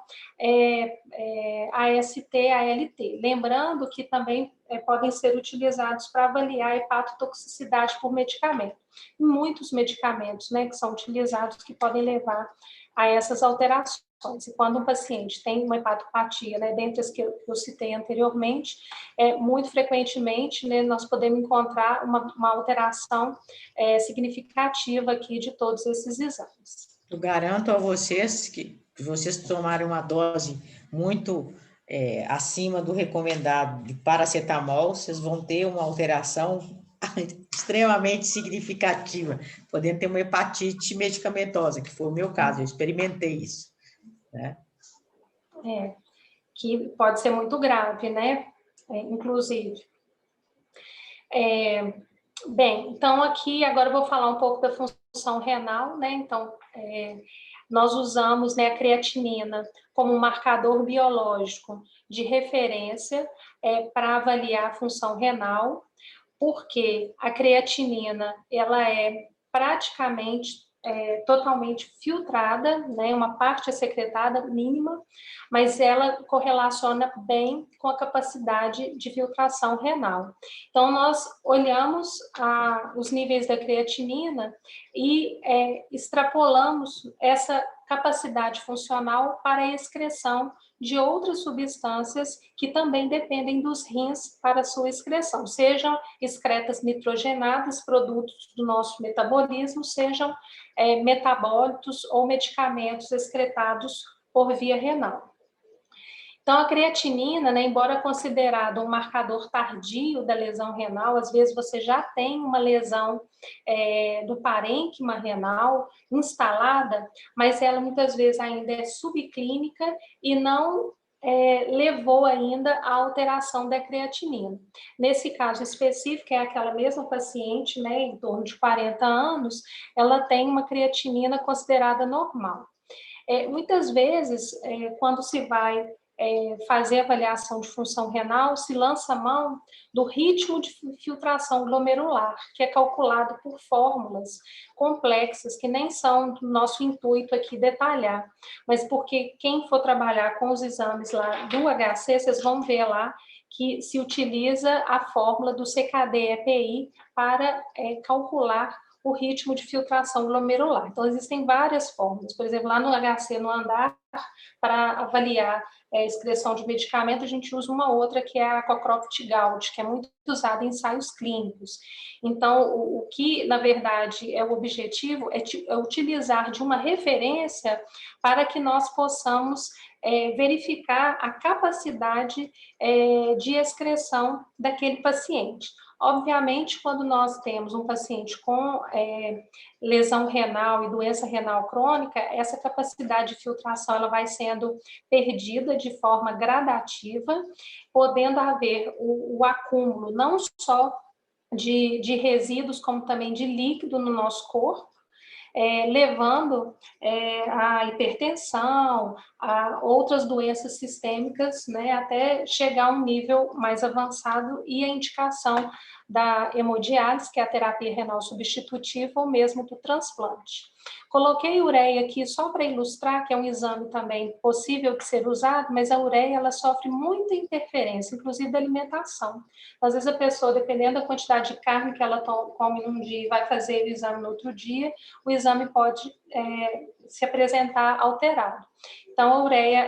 a AST, a ALT. Lembrando que também podem ser utilizados para avaliar a hepatotoxicidade por medicamento. Muitos medicamentos, né, que são utilizados que podem levar a essas alterações. E quando um paciente tem uma hepatopatia, né, dentre as que eu citei anteriormente, muito frequentemente, né, nós podemos encontrar uma alteração significativa aqui de todos esses exames. Eu garanto a vocês que vocês tomarem uma dose muito acima do recomendado de paracetamol, vocês vão ter uma alteração extremamente significativa, podendo ter uma hepatite medicamentosa, que foi o meu caso, eu experimentei isso. Né? Que pode ser muito grave, né? Inclusive. Bem, então aqui agora eu vou falar um pouco da função renal, né? Então, nós usamos, né, a creatinina como um marcador biológico de referência para avaliar a função renal, porque a creatinina, ela é praticamente totalmente filtrada, né, uma parte é secretada mínima, mas ela correlaciona bem com a capacidade de filtração renal. Então, nós olhamos os níveis da creatinina e extrapolamos essa capacidade funcional para a excreção de outras substâncias que também dependem dos rins para sua excreção, sejam excretas nitrogenadas, produtos do nosso metabolismo, sejam metabólitos ou medicamentos excretados por via renal. Então, a creatinina, né, embora considerada um marcador tardio da lesão renal, às vezes você já tem uma lesão do parênquima renal instalada, mas ela muitas vezes ainda é subclínica e não levou ainda à alteração da creatinina. Nesse caso específico, é aquela mesma paciente, né, em torno de 40 anos, ela tem uma creatinina considerada normal. Muitas vezes, quando se vai fazer avaliação de função renal, se lança mão do ritmo de filtração glomerular, que é calculado por fórmulas complexas, que nem são do nosso intuito aqui detalhar, mas porque quem for trabalhar com os exames lá do HC, vocês vão ver lá que se utiliza a fórmula do CKD-EPI para calcular o ritmo de filtração glomerular. Então, existem várias formas. Por exemplo, lá no HC, no andar, para avaliar a excreção de medicamento, a gente usa uma outra, que é a Cockcroft-Gault, que é muito usada em ensaios clínicos. Então, o que, na verdade, é o objetivo é utilizar de uma referência para que nós possamos verificar a capacidade de excreção daquele paciente. Obviamente, quando nós temos um paciente com lesão renal e doença renal crônica, essa capacidade de filtração ela vai sendo perdida de forma gradativa, podendo haver o acúmulo não só de resíduos, como também de líquido no nosso corpo, levando a hipertensão, a outras doenças sistêmicas, né, até chegar a um nível mais avançado e a indicação da hemodiálise, que é a terapia renal substitutiva, ou mesmo do transplante. Coloquei ureia aqui só para ilustrar, que é um exame também possível de ser usado, mas a ureia ela sofre muita interferência, inclusive da alimentação. Às vezes a pessoa, dependendo da quantidade de carne que ela come num dia e vai fazer o exame no outro dia, o exame pode se apresentar alterado. Então, a ureia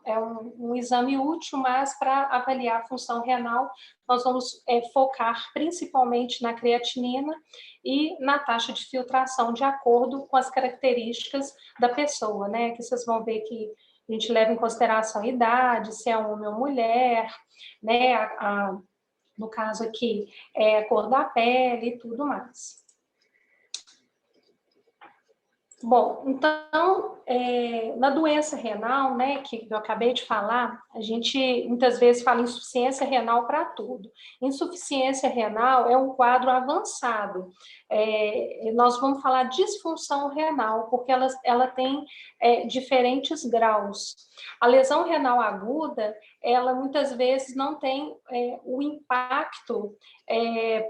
é um exame útil, mas para avaliar a função renal, nós vamos focar principalmente na creatinina e na taxa de filtração, de acordo com as características da pessoa, né? Que vocês vão ver que a gente leva em consideração a idade, se é homem ou mulher, né? No caso aqui, a cor da pele e tudo mais. Bom, então, na doença renal, né, que eu acabei de falar, a gente muitas vezes fala insuficiência renal para tudo. Insuficiência renal é um quadro avançado. Nós vamos falar disfunção renal, porque ela tem diferentes graus. A lesão renal aguda, ela muitas vezes não tem o impacto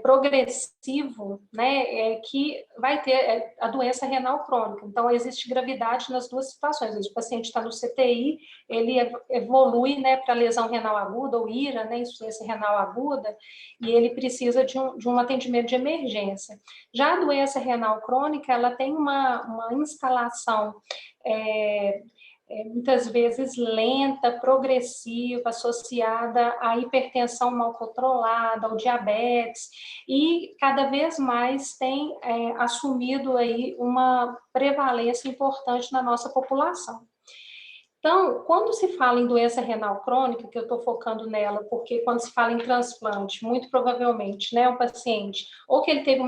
progressivo, né, que vai ter a doença renal crônica. Então, existe gravidade nas duas situações. O paciente está no CTI, ele evolui, né, para lesão renal aguda, ou IRA, né, insuficiência renal aguda, e ele precisa de um atendimento de emergência. Já a doença renal crônica, ela tem uma instalação muitas vezes lenta, progressiva, associada à hipertensão mal controlada, ao diabetes, e cada vez mais tem assumido aí uma prevalência importante na nossa população. Então, quando se fala em doença renal crônica, que eu estou focando nela, porque quando se fala em transplante, muito provavelmente, né, um paciente, ou que ele teve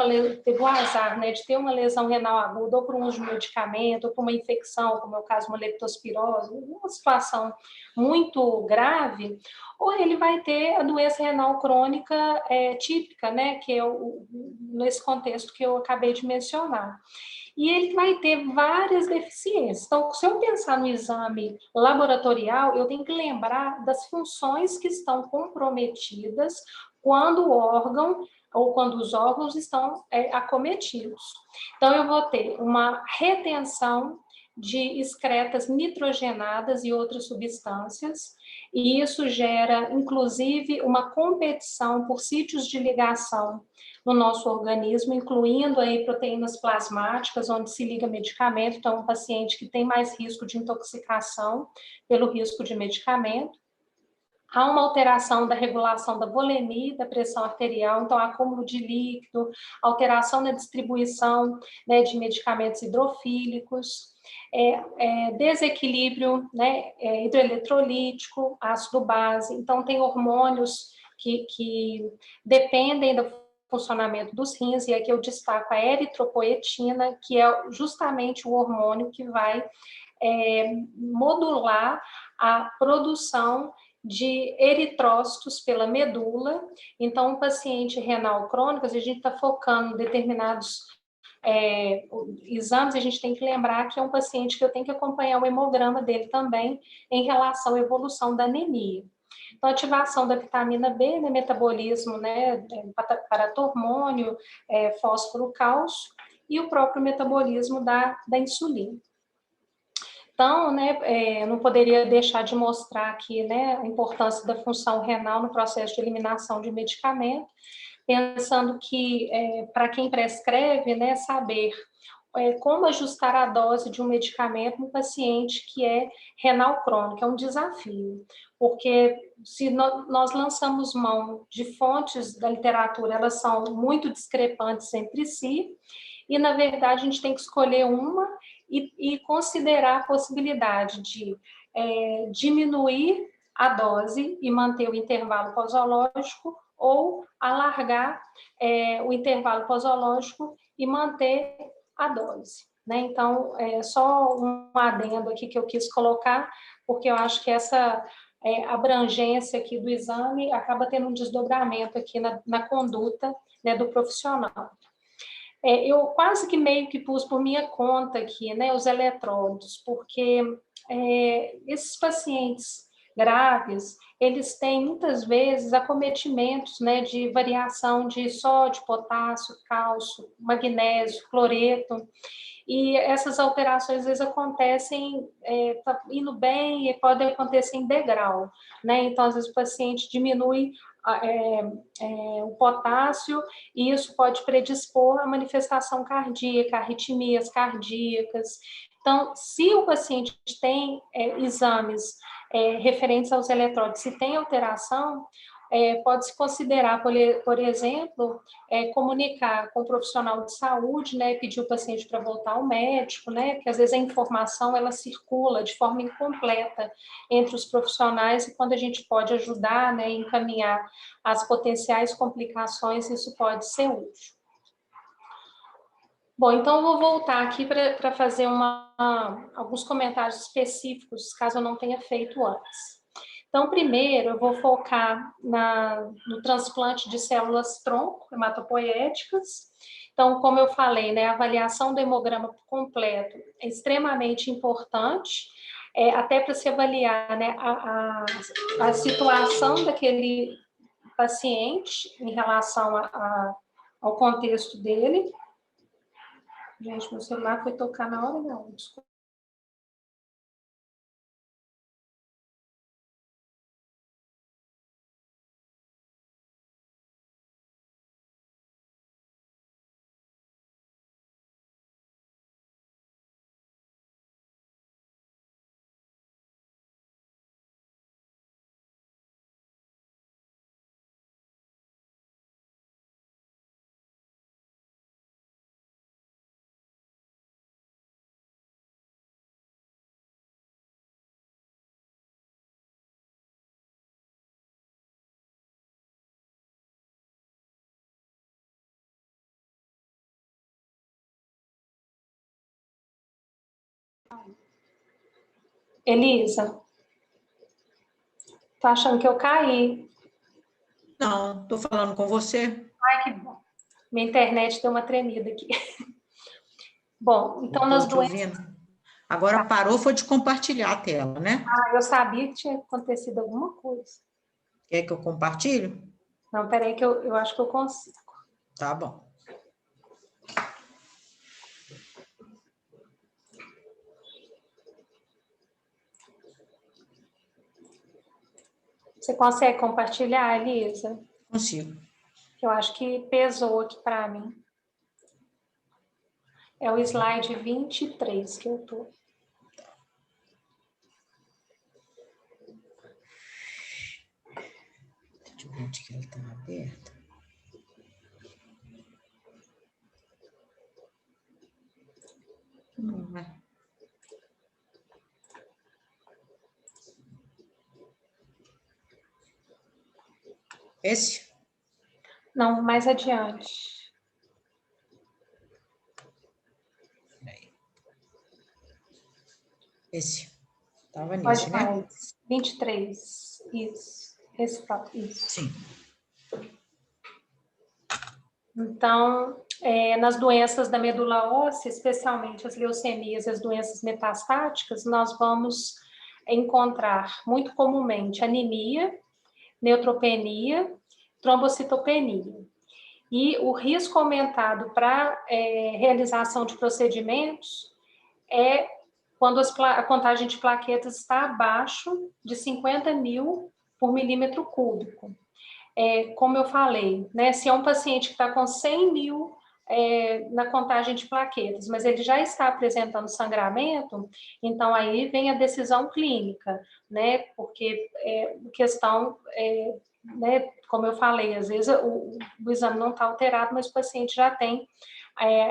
o azar, né, de ter uma lesão renal aguda, ou por um uso de medicamento, ou por uma infecção, como é o caso de uma leptospirose, uma situação muito grave, ou ele vai ter a doença renal crônica típica, né, que é nesse contexto que eu acabei de mencionar. E ele vai ter várias deficiências. Então, se eu pensar no exame laboratorial, eu tenho que lembrar das funções que estão comprometidas quando o órgão ou quando os órgãos estão acometidos. Então, eu vou ter uma retenção de excretas nitrogenadas e outras substâncias, e isso gera, inclusive, uma competição por sítios de ligação no nosso organismo, incluindo aí proteínas plasmáticas, onde se liga medicamento. Então, um paciente que tem mais risco de intoxicação pelo risco de medicamento. Há uma alteração da regulação da volemia e da pressão arterial, então acúmulo de líquido, alteração na distribuição, né, de medicamentos hidrofílicos, desequilíbrio, né, hidroeletrolítico, ácido base. Então, tem hormônios que dependem do funcionamento dos rins, e aqui eu destaco a eritropoetina, que é justamente o hormônio que vai modular a produção de eritrócitos pela medula. Então, um paciente renal crônico, a gente está focando em determinados exames, a gente tem que lembrar que é um paciente que eu tenho que acompanhar o hemograma dele também em relação à evolução da anemia. Então, ativação da vitamina B, né, metabolismo, né, paratormônio, fósforo, cálcio, e o próprio metabolismo da insulina. Então, né, não poderia deixar de mostrar aqui, né, a importância da função renal no processo de eliminação de medicamento. pensando que, para quem prescreve, né, saber como ajustar a dose de um medicamento no paciente que é renal crônico, é um desafio, porque se nós lançamos mão de fontes da literatura, elas são muito discrepantes entre si, e, na verdade, a gente tem que escolher uma e considerar a possibilidade de diminuir a dose e manter o intervalo posológico, ou alargar o intervalo posológico e manter a dose, né? Então, só um adendo aqui que eu quis colocar, porque eu acho que essa abrangência aqui do exame acaba tendo um desdobramento aqui na conduta, né, do profissional. Eu quase que meio que pus por minha conta aqui, né, os eletrólitos, porque esses pacientes graves, eles têm muitas vezes acometimentos, né, de variação de sódio, potássio, cálcio, magnésio, cloreto, e essas alterações às vezes acontecem, tá indo bem e podem acontecer em degrau, né? Então, às vezes o paciente diminui o potássio, e isso pode predispor a manifestação cardíaca, arritmias cardíacas. Então, se o paciente tem exames referentes aos eletrólitos, se tem alteração, pode-se considerar, por exemplo, comunicar com o profissional de saúde, né, pedir o paciente para voltar ao médico, né, porque às vezes a informação ela circula de forma incompleta entre os profissionais, e quando a gente pode ajudar, né, encaminhar as potenciais complicações, isso pode ser útil. Bom, então eu vou voltar aqui para fazer alguns comentários específicos, caso eu não tenha feito antes. Então, primeiro, eu vou focar no transplante de células-tronco hematopoéticas. Então, como eu falei, né, a avaliação do hemograma completo é extremamente importante, até para se avaliar, né, a situação daquele paciente em relação ao contexto dele. Gente, meu celular foi tocar na hora, não, desculpa. Elisa, tô achando que eu caí. Não, estou falando com você. Ai, que bom. Minha internet deu uma tremida aqui. Bom, então nas Estou te doenças... ouvindo. Agora parou, foi de compartilhar a tela, né? eu sabia que tinha acontecido alguma coisa. Quer que eu compartilhe? Não, peraí que eu acho que eu consigo. Tá bom. Você consegue compartilhar, Elisa? Consigo. Eu acho que pesou aqui para mim. É o slide 23 que eu tô. Deixa eu ver onde que ela está aberta. Não é. Esse? Não, mais adiante. Esse. Estava nisso, Pode né? mais. 23. Isso. Esse próprio. Isso. Sim. Então, nas doenças da medula óssea, especialmente as leucemias e as doenças metastáticas, nós vamos encontrar muito comumente anemia, neutropenia, trombocitopenia. E o risco aumentado para realização de procedimentos é quando a contagem de plaquetas está abaixo de 50 mil por milímetro cúbico. como eu falei, né, se é um paciente que está com 100 mil na contagem de plaquetas, mas ele já está apresentando sangramento, então aí vem a decisão clínica, né, porque questão, né, como eu falei, às vezes o exame não está alterado, mas o paciente já tem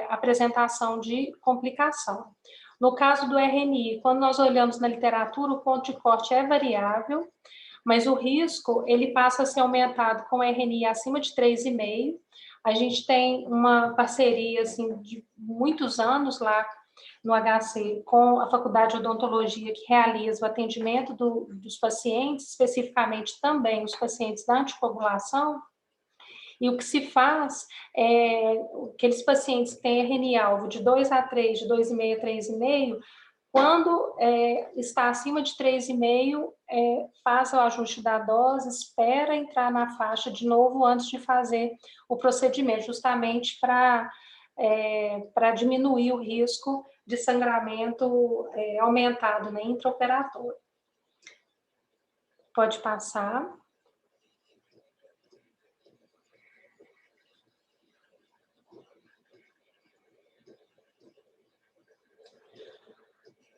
apresentação de complicação. No caso do RNI, quando nós olhamos na literatura, o ponto de corte é variável, mas o risco, ele passa a ser aumentado com RNI acima de 3,5. A gente tem uma parceria, assim, de muitos anos lá no HC com a Faculdade de Odontologia, que realiza o atendimento dos pacientes, especificamente também os pacientes da anticoagulação. E o que se faz aqueles pacientes que têm RNI-alvo de 2 a 3, de 2,5 a 3,5, quando está acima de 3,5, faz o ajuste da dose, espera entrar na faixa de novo antes de fazer o procedimento, justamente para diminuir o risco de sangramento aumentado, né, intraoperatório. Pode passar.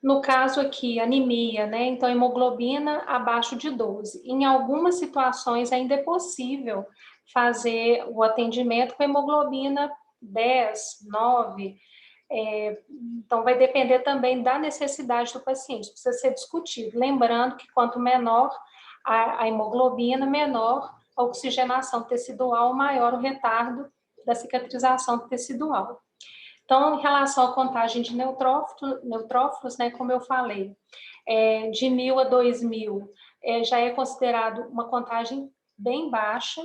No caso aqui, anemia, né? Então, hemoglobina abaixo de 12. Em algumas situações, ainda é possível fazer o atendimento com hemoglobina 10, 9. Então, vai depender também da necessidade do paciente, precisa ser discutido. Lembrando que quanto menor a hemoglobina, menor a oxigenação tecidual, maior o retardo da cicatrização tecidual. Então, em relação à contagem de neutrófilos, né, como eu falei, de 1.000 a 2.000, já é considerado uma contagem bem baixa,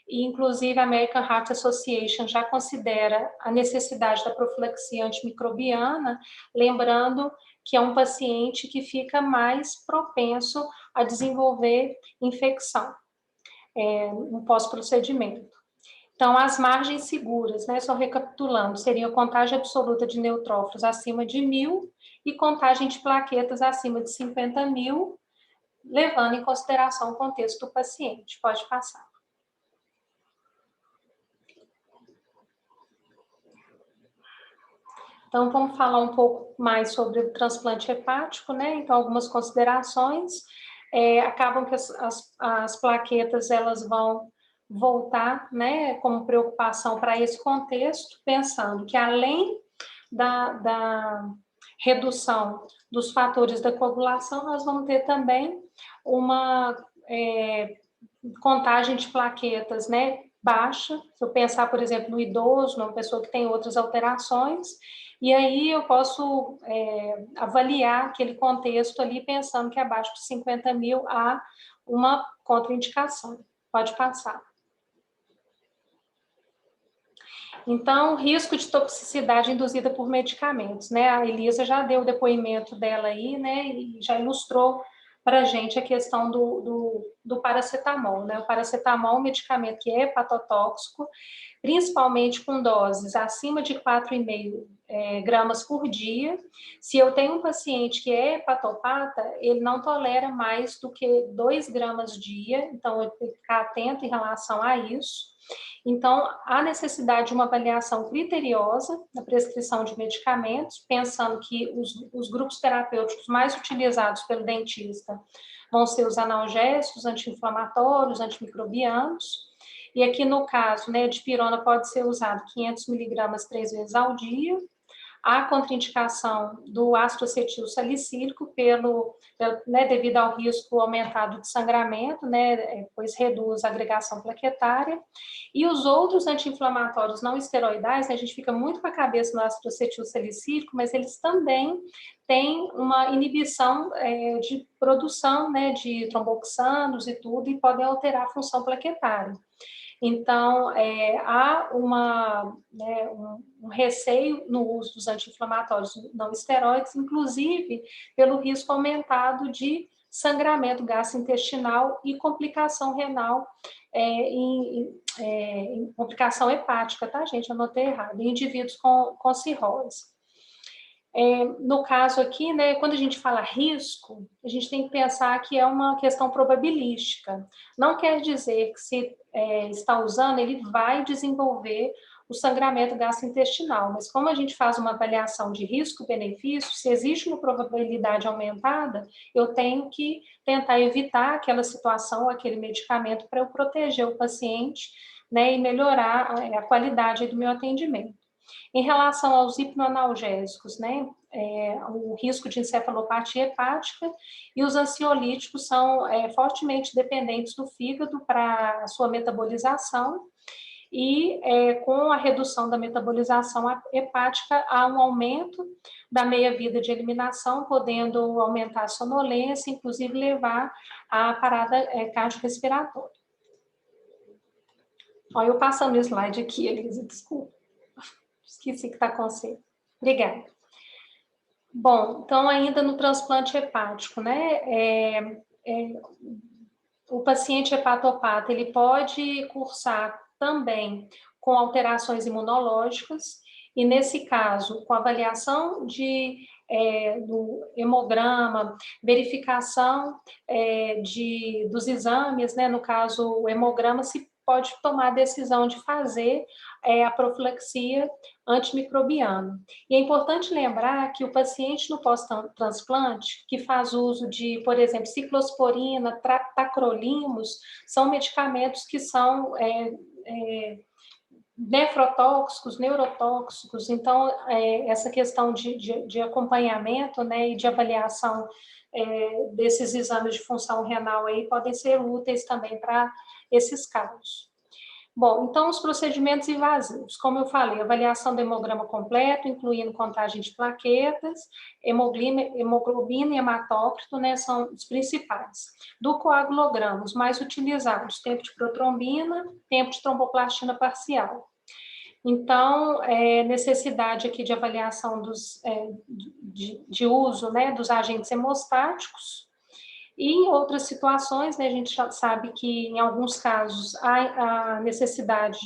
e inclusive a American Heart Association já considera a necessidade da profilaxia antimicrobiana, lembrando que é um paciente que fica mais propenso a desenvolver infecção no pós-procedimento. Então, as margens seguras, né, só recapitulando, seria contagem absoluta de neutrófilos acima de 1.000 e contagem de plaquetas acima de 50.000, levando em consideração o contexto do paciente. Pode passar. Então, vamos falar um pouco mais sobre o transplante hepático, né? Então, algumas considerações. Acabam que as plaquetas, elas vão voltar, né, como preocupação para esse contexto, pensando que além da redução dos fatores da coagulação, nós vamos ter também uma contagem de plaquetas, né, baixa. Se eu pensar, por exemplo, no idoso, numa pessoa que tem outras alterações, e aí eu posso avaliar aquele contexto ali, pensando que abaixo de 50.000 há uma contraindicação. Pode passar. Então, risco de toxicidade induzida por medicamentos, né? A Elisa já deu o depoimento dela aí, né? E já ilustrou para a gente a questão do paracetamol, né? O paracetamol é um medicamento que é hepatotóxico, principalmente com doses acima de 4,5 gramas por dia. Se eu tenho um paciente que é hepatopata, ele não tolera mais do que 2 gramas dia, então eu tenho que ficar atento em relação a isso. Então, há necessidade de uma avaliação criteriosa na prescrição de medicamentos, pensando que os grupos terapêuticos mais utilizados pelo dentista vão ser os analgésicos, anti-inflamatórios, antimicrobianos. E aqui no caso, né, de dipirona pode ser usado 500 miligramas 3 vezes ao dia. Há contraindicação do ácido acetil salicílico devido ao risco aumentado de sangramento, né, pois reduz a agregação plaquetária. E os outros anti-inflamatórios não esteroidais, né, a gente fica muito com a cabeça no ácido acetil salicílico, mas eles também têm uma inibição de produção, né, de tromboxanos e tudo, e podem alterar a função plaquetária. Então, há um receio no uso dos anti-inflamatórios não esteroides, inclusive pelo risco aumentado de sangramento gastrointestinal e complicação renal, complicação hepática, tá, gente? Eu anotei errado, em indivíduos com cirrose. No caso aqui, né, quando a gente fala risco, a gente tem que pensar que é uma questão probabilística. Não quer dizer que se está usando, ele vai desenvolver o sangramento gastrointestinal, mas como a gente faz uma avaliação de risco-benefício, se existe uma probabilidade aumentada, eu tenho que tentar evitar aquela situação, aquele medicamento, para eu proteger o paciente, né, e melhorar a qualidade do meu atendimento. Em relação aos hipnoanalgésicos, né, o risco de encefalopatia hepática e os ansiolíticos são fortemente dependentes do fígado para a sua metabolização, e com a redução da metabolização hepática, há um aumento da meia-vida de eliminação, podendo aumentar a sonolência, inclusive levar à parada cardiorrespiratória. Olha, eu passando o slide aqui, Elisa, desculpa. Esqueci que está com você. Obrigada. Bom, então, ainda no transplante hepático, né? O paciente hepatopata, ele pode cursar também com alterações imunológicas, e nesse caso, com avaliação do hemograma, verificação dos exames, né? No caso, o hemograma, se pode tomar a decisão de fazer a profilaxia antimicrobiana. E é importante lembrar que o paciente no pós-transplante, que faz uso de, por exemplo, ciclosporina, tacrolimus, são medicamentos que são nefrotóxicos, neurotóxicos, então essa questão de acompanhamento, né, e de avaliação desses exames de função renal aí podem ser úteis também para esses casos. Bom, então os procedimentos invasivos, como eu falei, avaliação do hemograma completo, incluindo contagem de plaquetas, hemoglobina e hematócrito, né, são os principais. Do coagulograma, os mais utilizados, tempo de protrombina, tempo de tromboplastina parcial. Então, necessidade aqui de avaliação de uso, né, dos agentes hemostáticos. E em outras situações, né, a gente já sabe que em alguns casos há a necessidade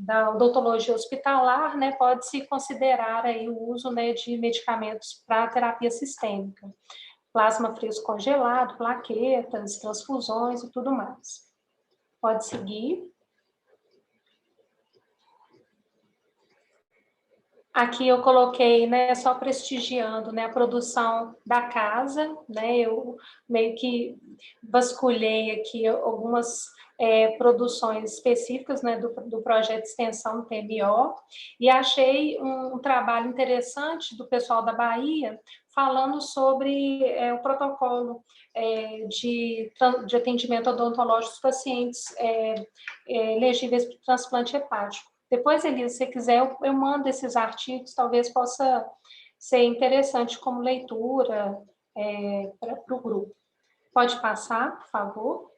da odontologia hospitalar, né, pode-se considerar aí o uso, né, de medicamentos para terapia sistêmica, plasma fresco congelado, plaquetas, transfusões e tudo mais. Pode seguir. Aqui eu coloquei, né, só prestigiando, né, a produção da casa, né, eu meio que vasculhei aqui algumas produções específicas, né, do projeto de extensão TMO, e achei um trabalho interessante do pessoal da Bahia, falando sobre o protocolo de atendimento odontológico dos pacientes elegíveis para transplante hepático. Depois, Elisa, se você quiser, eu mando esses artigos, talvez possa ser interessante como leitura para o grupo. Pode passar, por favor.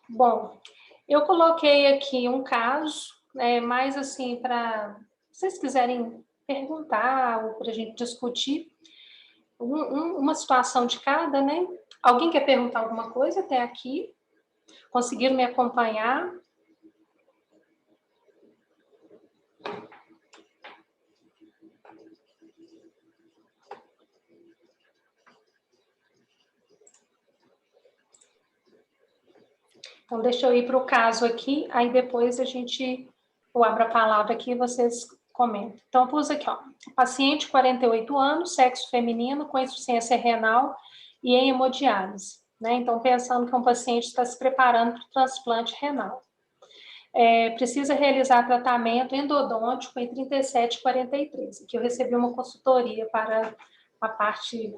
Bom, eu coloquei aqui um caso, mais assim, para vocês quiserem perguntar ou para a gente discutir uma situação de cada, né? Alguém quer perguntar alguma coisa até aqui? Conseguiram me acompanhar? Então, deixa eu ir para o caso aqui, aí depois eu abro a palavra aqui e vocês comentam. Então, eu pus aqui, ó, paciente, 48 anos, sexo feminino, com insuficiência renal e em hemodiálise, né? Então, pensando que um paciente está se preparando para o transplante renal. Precisa realizar tratamento endodôntico em 37 e 43. Aqui eu recebi uma consultoria para a parte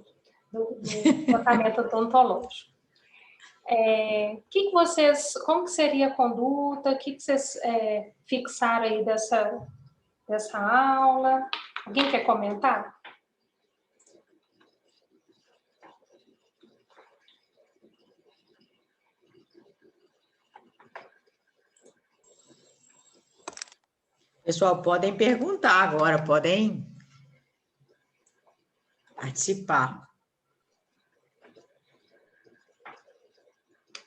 do tratamento odontológico. Como que seria a conduta? O que vocês fixaram aí dessa aula? Alguém quer comentar? Pessoal, podem perguntar agora, podem participar.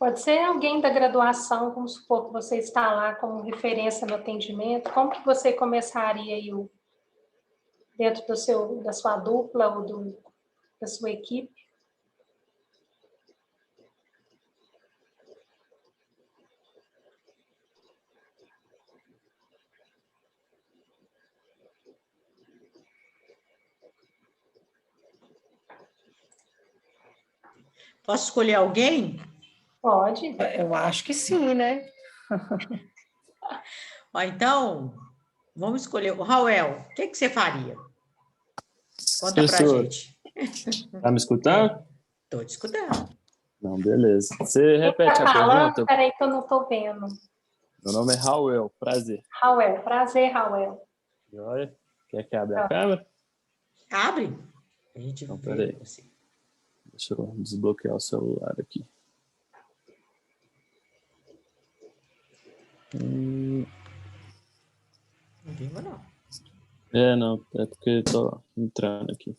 Pode ser alguém da graduação, vamos supor que você está lá como referência no atendimento. Como que você começaria aí dentro da sua dupla ou da sua equipe? Posso escolher alguém? Pode. Eu acho que sim, né? Ó, então, vamos escolher. O Raul, o que você faria? Conta pra Professor, gente. tá me escutando? Estou te escutando. Não, beleza. Você Quem repete está a falando? pergunta? Espera aí que eu não estou vendo. Meu nome é Raul, prazer. Raul, prazer, Raul. Joia? Quer que abra a câmera? Abre. A gente Então, vê peraí. você. Deixa eu desbloquear o celular aqui. Não viu, não. Não, é porque eu tô entrando aqui.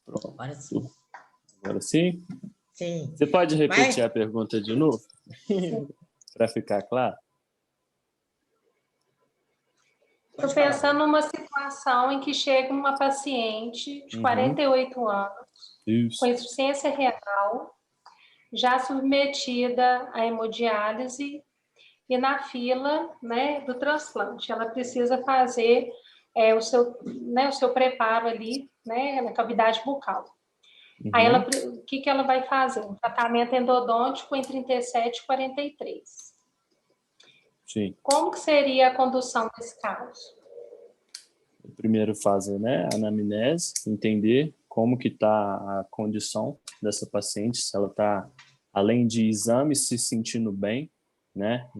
Pronto. Agora sim. Agora sim? Sim. Você pode repetir Vai. a pergunta de novo? Para ficar claro? Estou pensando numa situação em que chega uma paciente de 48 anos, Isso. com insuficiência renal, já submetida à hemodiálise e na fila, né, do transplante. Ela precisa fazer o seu preparo ali, né, na cavidade bucal. Aí o que ela vai fazer? Um tratamento endodôntico em 37 e 43. Sim. Como que seria a condução desse caso? Primeiro faz, né, a anamnese, entender como que está a condição dessa paciente, se ela está, além de exames, se sentindo bem, né,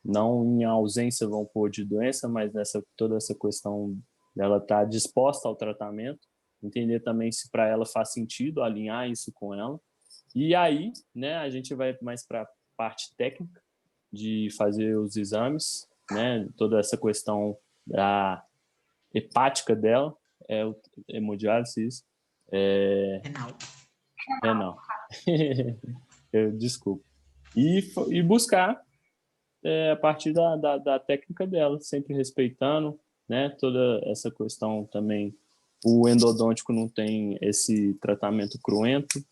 não em ausência, vão pôr de doença, mas toda essa questão dela estar disposta ao tratamento, entender também se para ela faz sentido alinhar isso com ela. E aí, né, a gente vai mais para a parte técnica de fazer os exames, né, toda essa questão da hepática dela, o hemodiálise, isso. Renal. Desculpa. E buscar a partir da técnica dela, sempre respeitando, né, toda essa questão também. O endodôntico não tem esse tratamento cruento,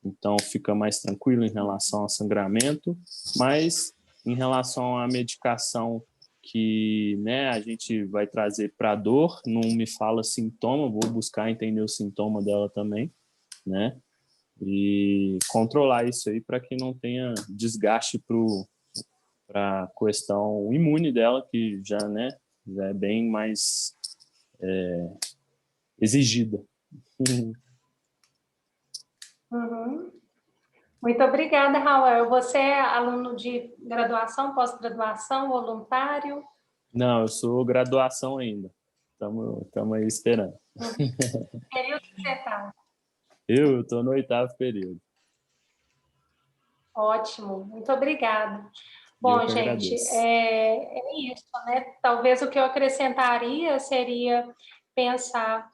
então fica mais tranquilo em relação ao sangramento, mas em relação à medicação que, né, a gente vai trazer para dor, não me fala sintoma, vou buscar entender o sintoma dela também, né, e controlar isso aí para que não tenha desgaste para a questão imune dela, que já é bem mais exigida. Muito obrigada, Raul. Você é aluno de graduação, pós-graduação, voluntário? Não, eu sou graduação ainda. Estamos aí esperando. Período que você está? Eu estou no 8º período. Ótimo, muito obrigada. Bom, gente, agradeço. é isso, né? Talvez o que eu acrescentaria seria pensar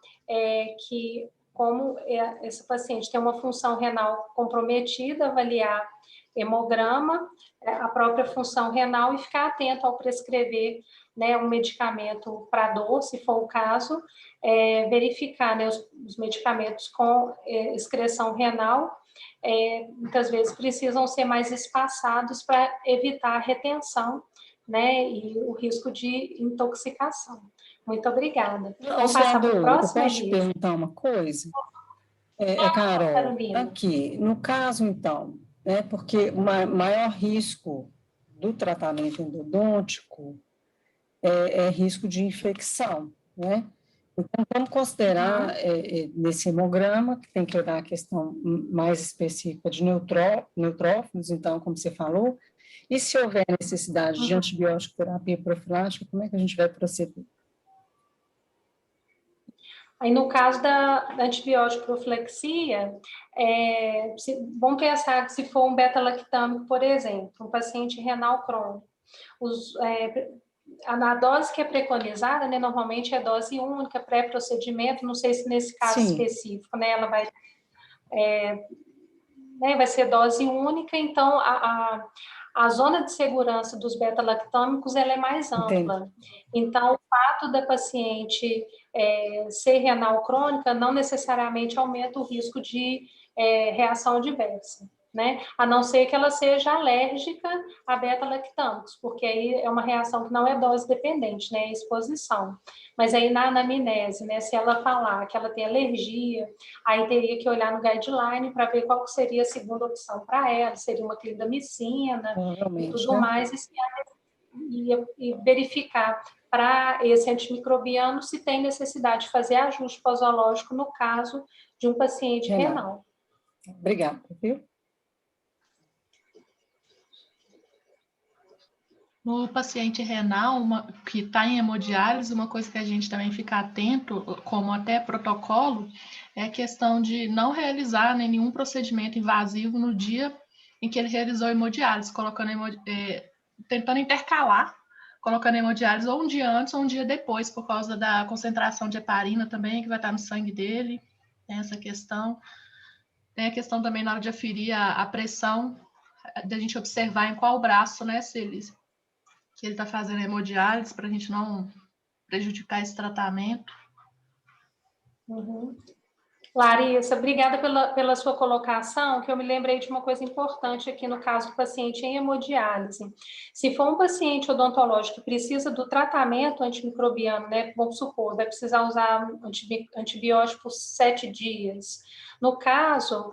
que, como esse paciente tem uma função renal comprometida, avaliar hemograma, a própria função renal e ficar atento ao prescrever, né, um medicamento para dor, se for o caso, verificar, né, os medicamentos com excreção renal, muitas vezes precisam ser mais espaçados para evitar a retenção, né, e o risco de intoxicação. Muito obrigada. Vamos passar para o próximo, eu posso te perguntar uma coisa? Carol, Carolina. aqui, no caso, então, porque o maior risco do tratamento endodôntico é risco de infecção, né? Então, vamos considerar nesse hemograma, que tem que olhar a questão mais específica de neutrófilos, então, como você falou, e se houver necessidade de antibiótico terapia profilática, como é que a gente vai proceder? Aí, no caso da antibiótico profilaxia, vamos pensar que se for um beta-lactâmico, por exemplo, um paciente renal crônico, a dose que é preconizada, né, normalmente é dose única, pré-procedimento, não sei se nesse caso específico, né, ela vai né, vai ser dose única, então a zona de segurança dos beta-lactâmicos ela é mais ampla. Então, o fato da paciente ser renal crônica não necessariamente aumenta o risco de reação adversa, né? A não ser que ela seja alérgica a beta-lactâmicos, porque aí é uma reação que não é dose dependente, né? É exposição. Mas aí na anamnese, né? Se ela falar que ela tem alergia, aí teria que olhar no guideline para ver qual seria a segunda opção para ela, seria uma clindamicina e tudo mais, e verificar para esse antimicrobiano se tem necessidade de fazer ajuste posológico no caso de um paciente renal. Obrigada, viu? No paciente renal, que está em hemodiálise, uma coisa que a gente também fica atento, como até protocolo, é a questão de não realizar nenhum procedimento invasivo no dia em que ele realizou a hemodiálise, tentando intercalar, colocando a hemodiálise ou um dia antes ou um dia depois, por causa da concentração de heparina também, que vai estar no sangue dele, tem essa questão. Tem a questão também na hora de aferir a pressão, da gente observar em qual braço, né, que ele está fazendo hemodiálise, para a gente não prejudicar esse tratamento. Uhum. Larissa, obrigada pela sua colocação, que eu me lembrei de uma coisa importante aqui no caso do paciente em hemodiálise. Se for um paciente odontológico que precisa do tratamento antimicrobiano, né, vamos supor, vai precisar usar antibiótico por 7 dias. No caso,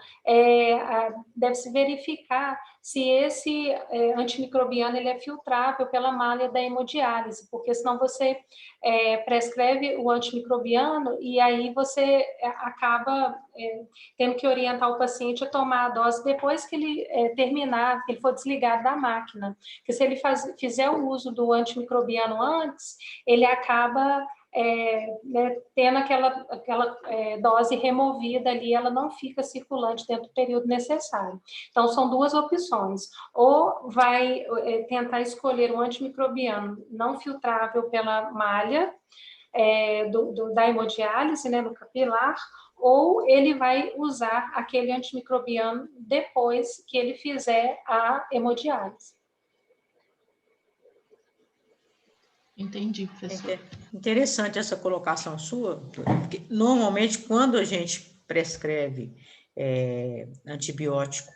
deve-se verificar se esse antimicrobiano ele é filtrável pela malha da hemodiálise, porque senão você prescreve o antimicrobiano e aí você acaba tendo que orientar o paciente a tomar a dose depois que ele terminar, que ele for desligado da máquina. Porque se ele fizer o uso do antimicrobiano antes, ele acaba né, tendo aquela dose removida ali, ela não fica circulante dentro do período necessário. Então, são duas opções. Ou vai tentar escolher um antimicrobiano não filtrável pela malha da hemodiálise, né, no capilar, ou ele vai usar aquele antimicrobiano depois que ele fizer a hemodiálise. Entendi, professor. Interessante essa colocação sua, porque normalmente quando a gente prescreve antibiótico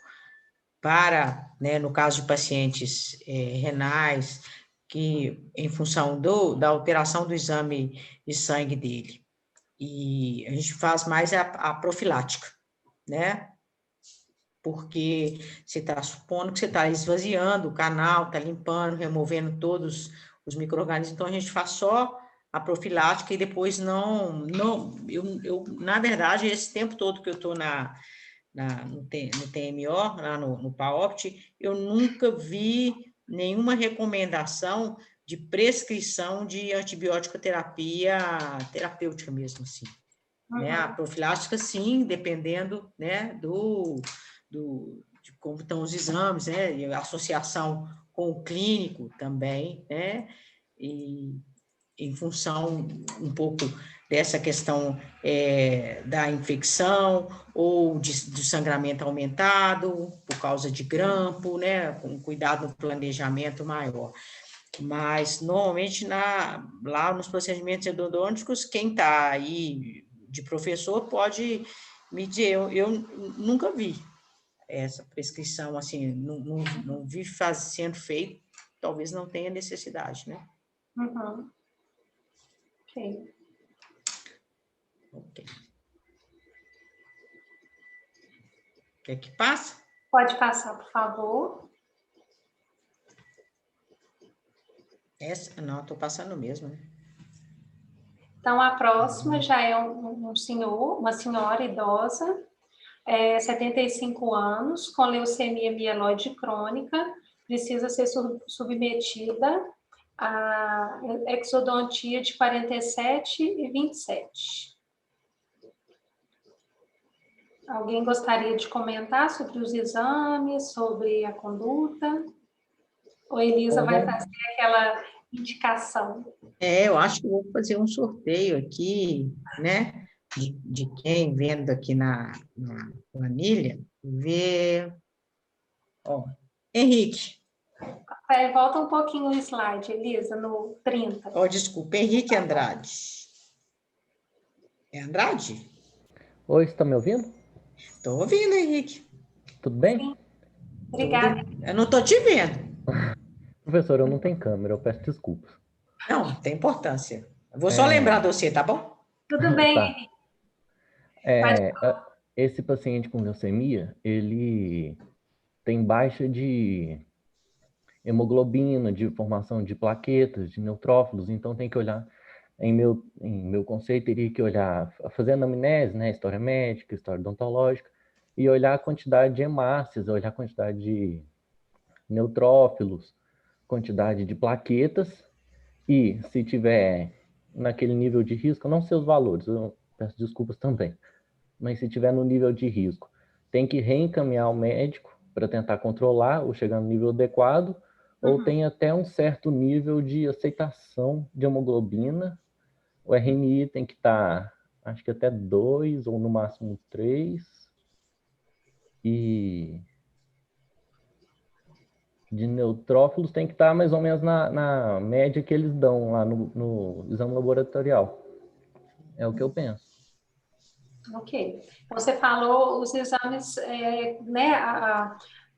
para, né, no caso de pacientes renais, que em função da alteração do exame de sangue dele, e a gente faz mais a profilática, né? Porque você está supondo que você está esvaziando o canal, está limpando, removendo todos os micro-organismos, então a gente faz só a profilática e depois eu na verdade, esse tempo todo que eu estou no TMO, lá no PAOPT, eu nunca vi nenhuma recomendação de prescrição de antibiótico terapêutica mesmo, assim. Uhum. Né? A profilática, sim, dependendo, né, de como estão os exames, né, e a associação com o clínico também, né, e em função um pouco dessa questão da infecção ou do sangramento aumentado por causa de grampo, né, com cuidado no planejamento maior. Mas, normalmente, lá nos procedimentos endodônticos, quem está aí de professor pode me dizer, eu nunca vi essa prescrição, assim, não vi sendo feito, talvez não tenha necessidade, né? Uhum. Ok. Ok. Quer que passe? Pode passar, por favor. Não, estou passando mesmo, né? Então, a próxima já é um senhor, uma senhora idosa, 75 anos, com leucemia mieloide crônica, precisa ser submetida a exodontia de 47 e 27. Alguém gostaria de comentar sobre os exames, sobre a conduta? Ou Elisa vai fazer aquela indicação? Eu acho que vou fazer um sorteio aqui, né, de quem vendo aqui na planilha, Ver. Ó, Henrique. Volta um pouquinho o slide, Elisa, no 30. Ó, desculpa, Henrique Andrade. É Andrade? Oi, você está me ouvindo? Estou ouvindo, Henrique. Tudo bem? Sim. Obrigada. Eu não estou te vendo. Professor, eu não tenho câmera, eu peço desculpas. Não, tem importância. Eu vou só lembrar de você, tá bom? Tudo bem, Tá. Henrique. Esse paciente com leucemia, ele tem baixa de hemoglobina, de formação de plaquetas, de neutrófilos, então tem que olhar, em meu conceito, teria que olhar, fazer anamnese, né, história médica, história odontológica, e olhar a quantidade de hemácias, olhar a quantidade de neutrófilos, quantidade de plaquetas, e se tiver naquele nível de risco, eu não sei os valores, eu peço desculpas também, mas se tiver no nível de risco, tem que reencaminhar o médico para tentar controlar ou chegar no nível adequado, ou tem até um certo nível de aceitação de hemoglobina. O RNI tem que estar, acho que até 2 ou no máximo 3. E de neutrófilos tem que estar mais ou menos na média que eles dão lá no exame laboratorial. É o que eu penso. Ok. Você falou os exames, né?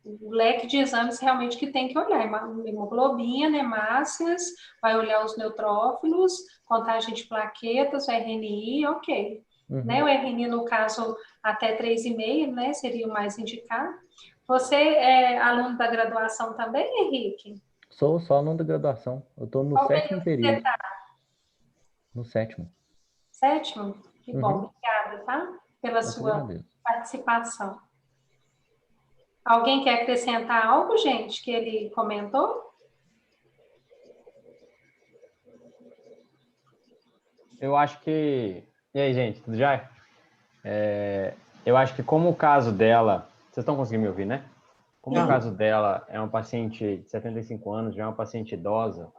O leque de exames realmente que tem que olhar. Hemoglobina, hemácias, vai olhar os neutrófilos, contagem de plaquetas, o RNI, ok. Né? O RNI, no caso, até 3,5, né? Seria o mais indicado. Você é aluno da graduação também, Henrique? Sou só aluno da graduação. Eu estou no Qual 7º período. você tá? No 7º. 7º? Que bom, obrigada, tá? Pela sua participação. Alguém quer acrescentar algo, gente, que ele comentou? Eu acho que... E aí, gente, tudo já? Eu acho que como o caso dela... Vocês estão conseguindo me ouvir, né? Como o caso dela é uma paciente de 75 anos, já é uma paciente idosa,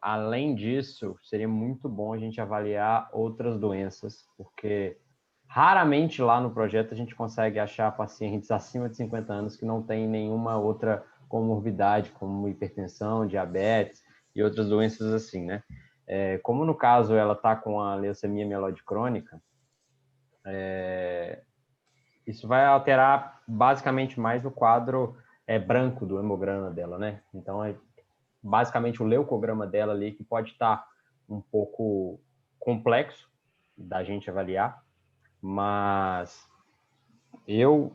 além disso, seria muito bom a gente avaliar outras doenças, porque raramente lá no projeto a gente consegue achar pacientes acima de 50 anos que não tem nenhuma outra comorbidade, como hipertensão, diabetes e outras doenças assim, né? Como no caso ela está com a leucemia mieloide crônica, isso vai alterar basicamente mais o quadro branco do hemograma dela, né? Então, basicamente o leucograma dela ali que pode estar um pouco complexo da gente avaliar, mas eu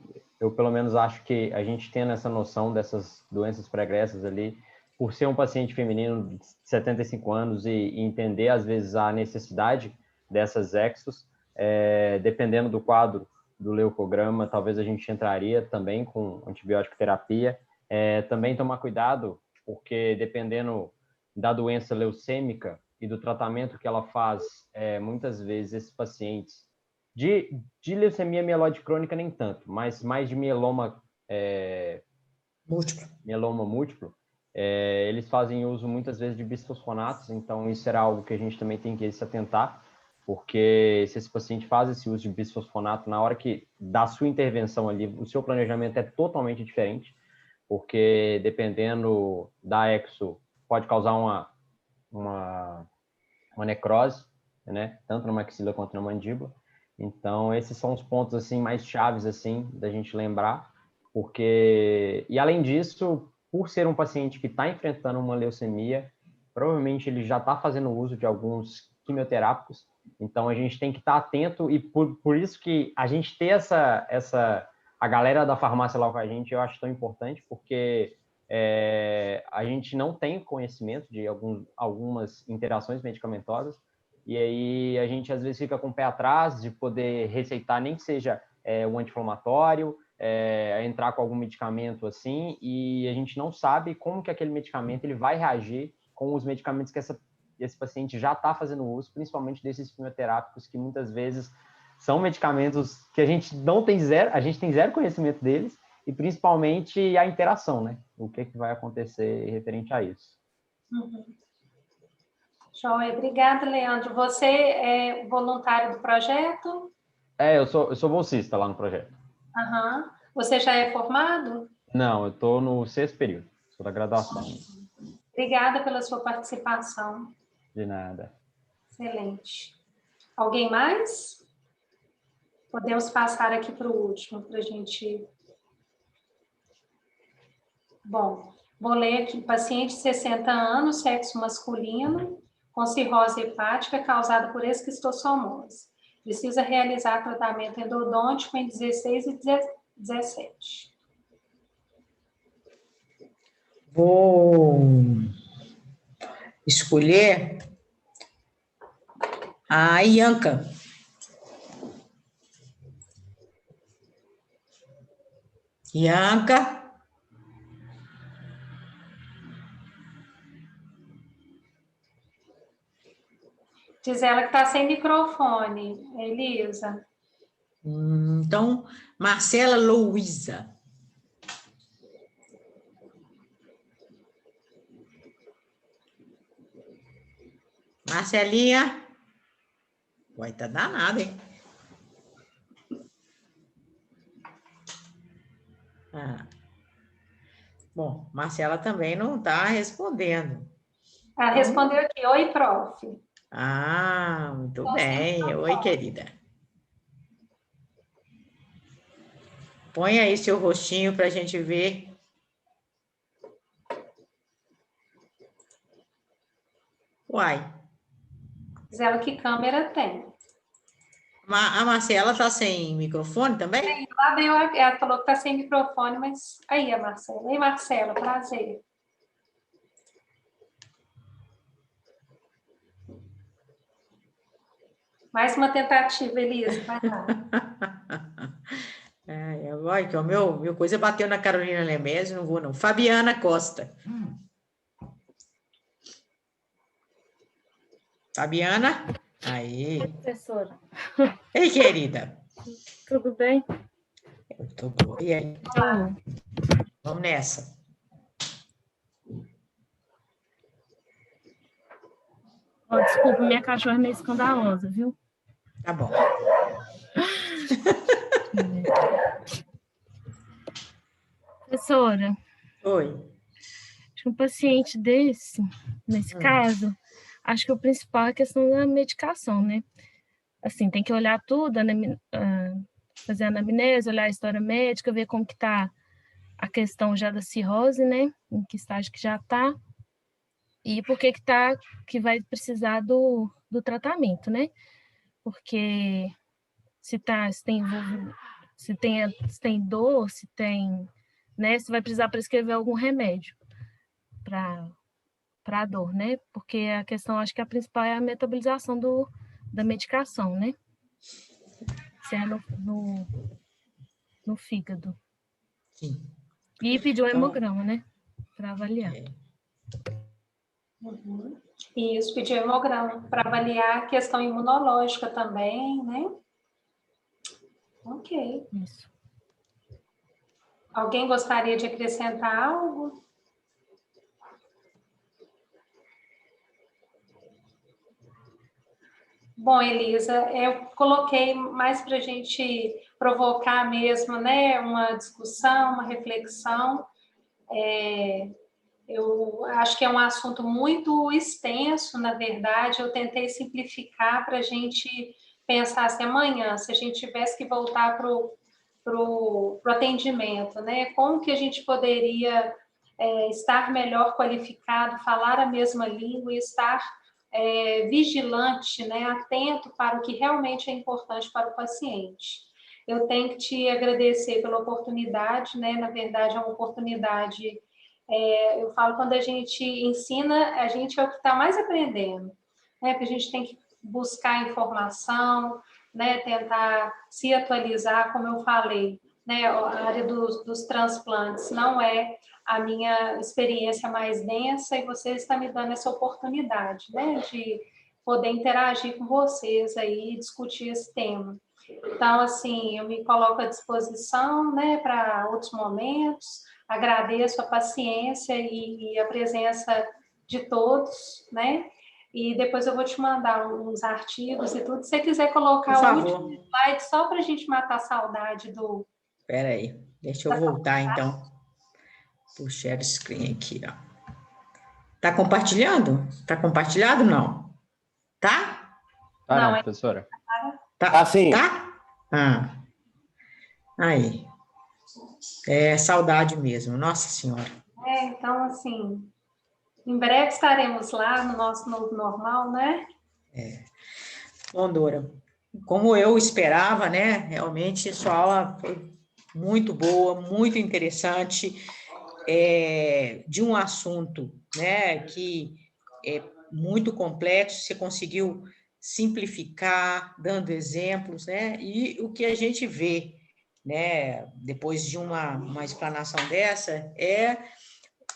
pelo menos acho que a gente tendo essa noção dessas doenças pregressas ali, por ser um paciente feminino de 75 anos e entender às vezes a necessidade dessas exos, dependendo do quadro do leucograma, talvez a gente entraria também com antibiótico terapia, também tomar cuidado, porque dependendo da doença leucêmica e do tratamento que ela faz, muitas vezes esses pacientes de leucemia mieloide crônica nem tanto, mas mais de mieloma múltiplo, eles fazem uso muitas vezes de bisfosfonatos, então isso era algo que a gente também tem que se atentar, porque se esse paciente faz esse uso de bisfosfonato, na hora que da sua intervenção ali, o seu planejamento é totalmente diferente, porque dependendo da exo, pode causar uma necrose, né? Tanto na maxila quanto na mandíbula. Então, esses são os pontos assim mais chaves assim da gente lembrar, porque e além disso, por ser um paciente que está enfrentando uma leucemia, provavelmente ele já está fazendo uso de alguns quimioterápicos, então a gente tem que estar atento e por isso que a gente ter a galera da farmácia lá com a gente eu acho tão importante, porque a gente não tem conhecimento de algumas interações medicamentosas, e aí a gente às vezes fica com o pé atrás de poder receitar nem que seja um anti-inflamatório, entrar com algum medicamento assim, e a gente não sabe como que aquele medicamento ele vai reagir com os medicamentos que esse paciente já está fazendo uso, principalmente desses quimioterápicos, que muitas vezes são medicamentos que a gente tem zero conhecimento deles, e principalmente a interação, né? O que vai acontecer referente a isso. Joia, obrigada, Leandro. Você é voluntário do projeto? Eu sou bolsista lá no projeto. Aham. Você já é formado? Não, eu estou no 6º período, sou da graduação. Obrigada pela sua participação. De nada. Excelente. Alguém mais? Podemos passar aqui para o último, para a gente... Bom, vou ler aqui. Paciente de 60 anos, sexo masculino, com cirrose hepática causada por esquistossomose. Precisa realizar tratamento endodôntico em 16 e 17. Vou escolher a Ianca. Ianca. Diz ela que está sem microfone, Elisa. Então, Marcela Louisa. Marcelinha. Vai tá danada, hein? Bom, Marcela também não está respondendo. Ela respondeu aqui, oi, prof. Muito bem. Oi, querida. Põe aí seu rostinho para a gente ver. Uai. Diz ela que câmera tem. A Marcela está sem microfone também? Lá veio, ela falou que está sem microfone, mas aí a Marcela. Ei, Marcela, prazer. Mais uma tentativa, Elisa, vai lá. Agora que o meu coisa bateu na Carolina Lemésio, não vou não. Fabiana Costa. Fabiana? Aí. Oi, professora. Ei, querida. Tudo bem? Eu tô boa. E aí? Vamos nessa. Oh, desculpa, minha cachorra é meio escandalosa, viu? Tá bom. Professora. Oi. Acho que um paciente nesse caso, acho que o principal é a questão da medicação, né? Assim, tem que olhar tudo, fazer a anamnese, olhar a história médica, ver como que tá a questão já da cirrose, né? Em que estágio que já tá. E por que vai precisar do tratamento, né? Porque se tem envolvido, se tem dor, né? Você vai precisar prescrever algum remédio para a dor, né? Porque a questão, acho que a principal é a metabolização da medicação, né? Se é no fígado. Sim. E pedir um hemograma, né? Para avaliar. Isso, pedir hemograma para avaliar a questão imunológica também, né? Ok. Isso. Alguém gostaria de acrescentar algo? Bom, Elisa, eu coloquei mais para a gente provocar mesmo, né? Uma discussão, uma reflexão. Eu acho que é um assunto muito extenso, na verdade. Eu tentei simplificar para a gente pensar se amanhã, se a gente tivesse que voltar para o atendimento, né? Como que a gente poderia estar melhor qualificado, falar a mesma língua e estar vigilante, né? Atento para o que realmente é importante para o paciente. Eu tenho que te agradecer pela oportunidade, né? Na verdade, é uma oportunidade... eu falo, quando a gente ensina, a gente é o que está mais aprendendo, né? Porque a gente tem que buscar informação, né? Tentar se atualizar, como eu falei, né? A área dos transplantes não é a minha experiência mais densa e você está me dando essa oportunidade, né? De poder interagir com vocês aí e discutir esse tema. Então, assim, eu me coloco à disposição, né? Para outros momentos. Agradeço a paciência e a presença de todos, né? E depois eu vou te mandar uns artigos e tudo. Se você quiser colocar o último slide, só para a gente matar a saudade do Espera aí, deixa eu voltar, então, para o share screen aqui, ó. Tá compartilhando? Tá compartilhado, não? Tá? Tá não, Não, professora. Tá? sim. Tá? Ah, aí. É saudade mesmo, nossa senhora. então, assim, em breve estaremos lá no nosso novo normal, né? Bom, Dora, como eu esperava, né? Realmente, sua aula foi muito boa, muito interessante, de um assunto, né, que é muito complexo, você conseguiu simplificar, dando exemplos, né? E o que a gente vê, né, depois de uma explanação dessa, é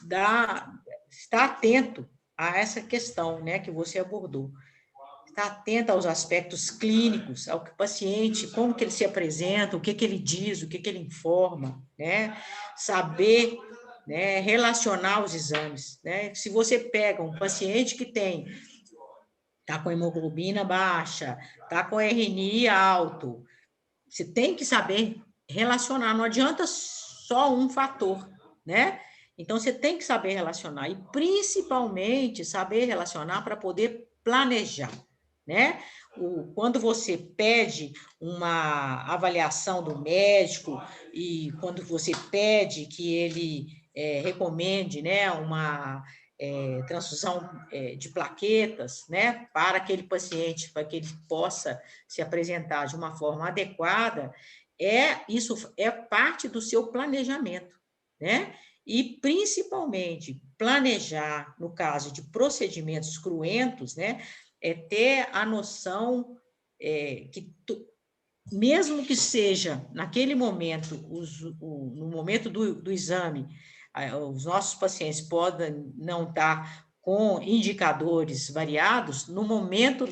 estar atento a essa questão, né, que você abordou. Estar atento aos aspectos clínicos, ao que o paciente, como que ele se apresenta, o que que ele diz, o que que ele informa, né? Saber, né, relacionar os exames, né? Se você pega um paciente que está com hemoglobina baixa, está com RNI alto, você tem que saber relacionar, não adianta só um fator, né? Então, você tem que saber relacionar, e principalmente saber relacionar para poder planejar, né? Quando você pede uma avaliação do médico e quando você pede que ele recomende, né, uma transfusão de plaquetas, né, para aquele paciente, para que ele possa se apresentar de uma forma adequada, isso é parte do seu planejamento, né? E, principalmente, planejar, no caso de procedimentos cruentos, né, é ter a noção que, mesmo que seja naquele momento, no momento do exame, os nossos pacientes podem não estar com indicadores variados, no momento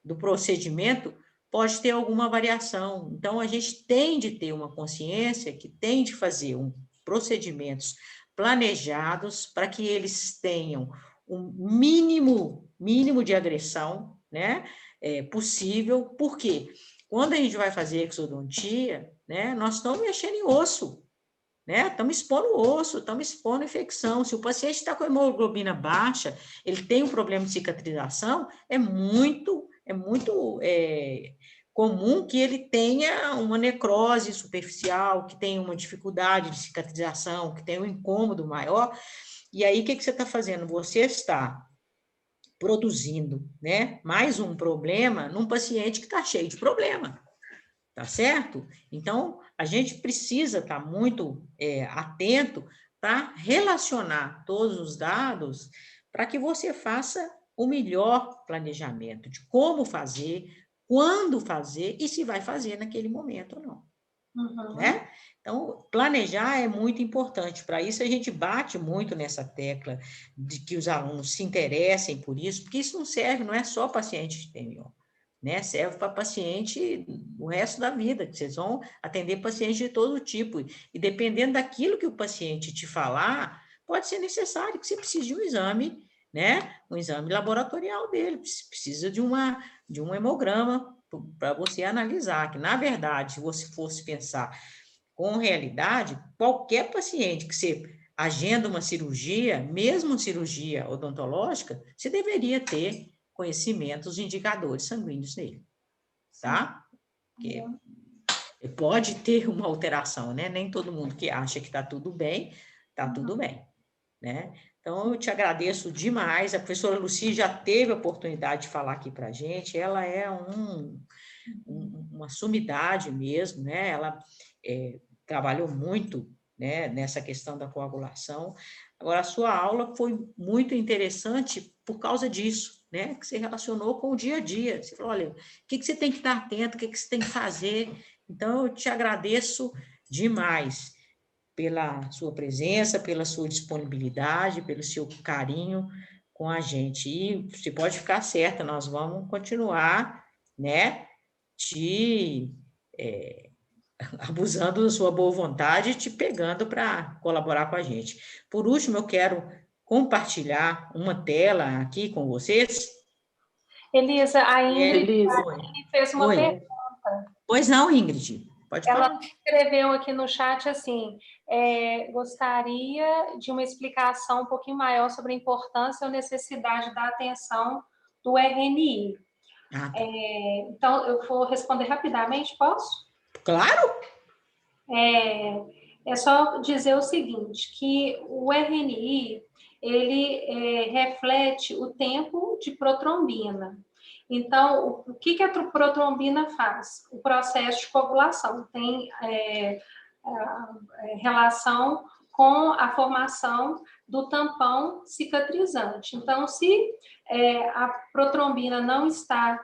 do procedimento, pode ter alguma variação. Então, a gente tem de ter uma consciência que tem de fazer procedimentos planejados para que eles tenham um mínimo de agressão, né, possível. Por quê? Quando a gente vai fazer exodontia, né, nós estamos mexendo em osso, né? Estamos expondo o osso, estamos expondo infecção. Se o paciente está com hemoglobina baixa, ele tem um problema de cicatrização, é muito comum que ele tenha uma necrose superficial, que tenha uma dificuldade de cicatrização, que tenha um incômodo maior. E aí, o que você está fazendo? Você está produzindo, né, mais um problema num paciente que está cheio de problema, tá certo? Então, a gente precisa estar muito atento para relacionar todos os dados para que você faça o melhor planejamento de como fazer, quando fazer e se vai fazer naquele momento ou não. Uhum. Né? Então, planejar é muito importante. Para isso, a gente bate muito nessa tecla de que os alunos se interessem por isso, porque isso não serve, não é só paciente de TMO, né? Serve para paciente o resto da vida, que vocês vão atender pacientes de todo tipo. E dependendo daquilo que o paciente te falar, pode ser necessário que você precise de um exame, né? Um exame laboratorial dele, precisa de um hemograma para você analisar, que, na verdade, se você fosse pensar com realidade, qualquer paciente que você agenda uma cirurgia, mesmo cirurgia odontológica, você deveria ter conhecimentos de indicadores sanguíneos nele, tá? Porque pode ter uma alteração, né? Nem todo mundo que acha que está tudo bem, né? Então, eu te agradeço demais. A professora Lucy já teve a oportunidade de falar aqui para a gente. Ela é uma sumidade mesmo, né? Ela trabalhou muito, né, nessa questão da coagulação. Agora, a sua aula foi muito interessante por causa disso, né? Que você relacionou com o dia a dia. Você falou, olha, o que você tem que estar atento, o que você tem que fazer. Então, eu te agradeço demais pela sua presença, pela sua disponibilidade, pelo seu carinho com a gente. E você pode ficar certa, nós vamos continuar, né, abusando da sua boa vontade e te pegando para colaborar com a gente. Por último, eu quero compartilhar uma tela aqui com vocês. Elisa, a Ingrid fez uma pergunta. Pois não, Ingrid. Pode Ela falar. escreveu aqui no chat assim, gostaria de uma explicação um pouquinho maior sobre a importância ou necessidade da atenção do RNI. Ah, tá. Então, eu vou responder rapidamente, posso? Claro! É só dizer o seguinte, que o RNI, ele reflete o tempo de protrombina. Então, o que a protrombina faz? O processo de coagulação tem relação com a formação do tampão cicatrizante. Então, se a protrombina não está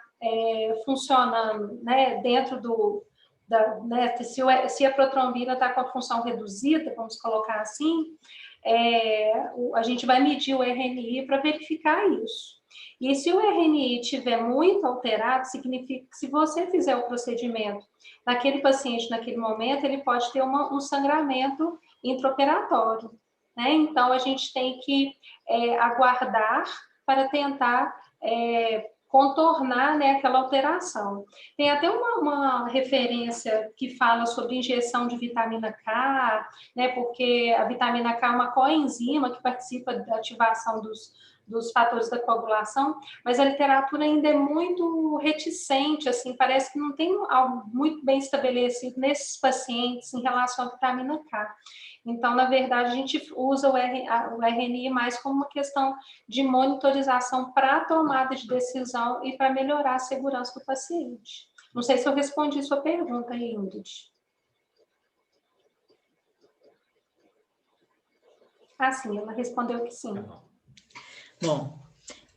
funcionando, né, dentro se a protrombina está com a função reduzida, vamos colocar assim, a gente vai medir o RNI para verificar isso. E se o RNI estiver muito alterado, significa que se você fizer o procedimento naquele paciente, naquele momento, ele pode ter um sangramento intraoperatório, né? Então, a gente tem que aguardar para tentar contornar, né, aquela alteração. Tem até uma referência que fala sobre injeção de vitamina K, né, porque a vitamina K é uma coenzima que participa da ativação dos fatores da coagulação, mas a literatura ainda é muito reticente, assim, parece que não tem algo muito bem estabelecido nesses pacientes em relação à vitamina K. Então, na verdade, a gente usa o RNI mais como uma questão de monitorização para a tomada de decisão e para melhorar a segurança do paciente. Não sei se eu respondi sua pergunta, Ingrid. Ah, sim, ela respondeu que sim. Bom,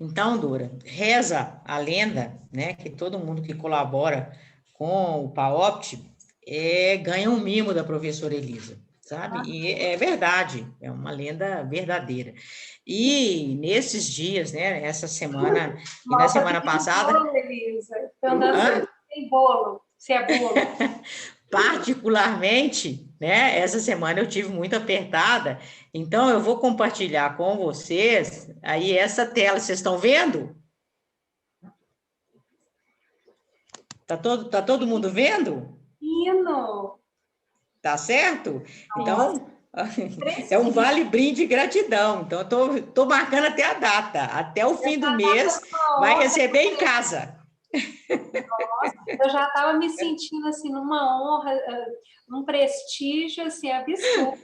então, Dora, reza a lenda, né, que todo mundo que colabora com o PAOPT ganha um mimo da professora Elisa, sabe? E é verdade, é uma lenda verdadeira. E nesses dias, né, essa semana e na semana passada... Bolo, Elisa. Tem bolo, se é bolo. Particularmente, né, essa semana eu tive muito apertada, então eu vou compartilhar com vocês aí essa tela, vocês estão vendo? Tá todo mundo vendo? Hino! Tá certo? Então, é um vale-brinde gratidão, então eu tô marcando até a data, até o fim do mês, vai receber em casa. Nossa, eu já estava me sentindo assim numa honra, num prestígio assim absurdo.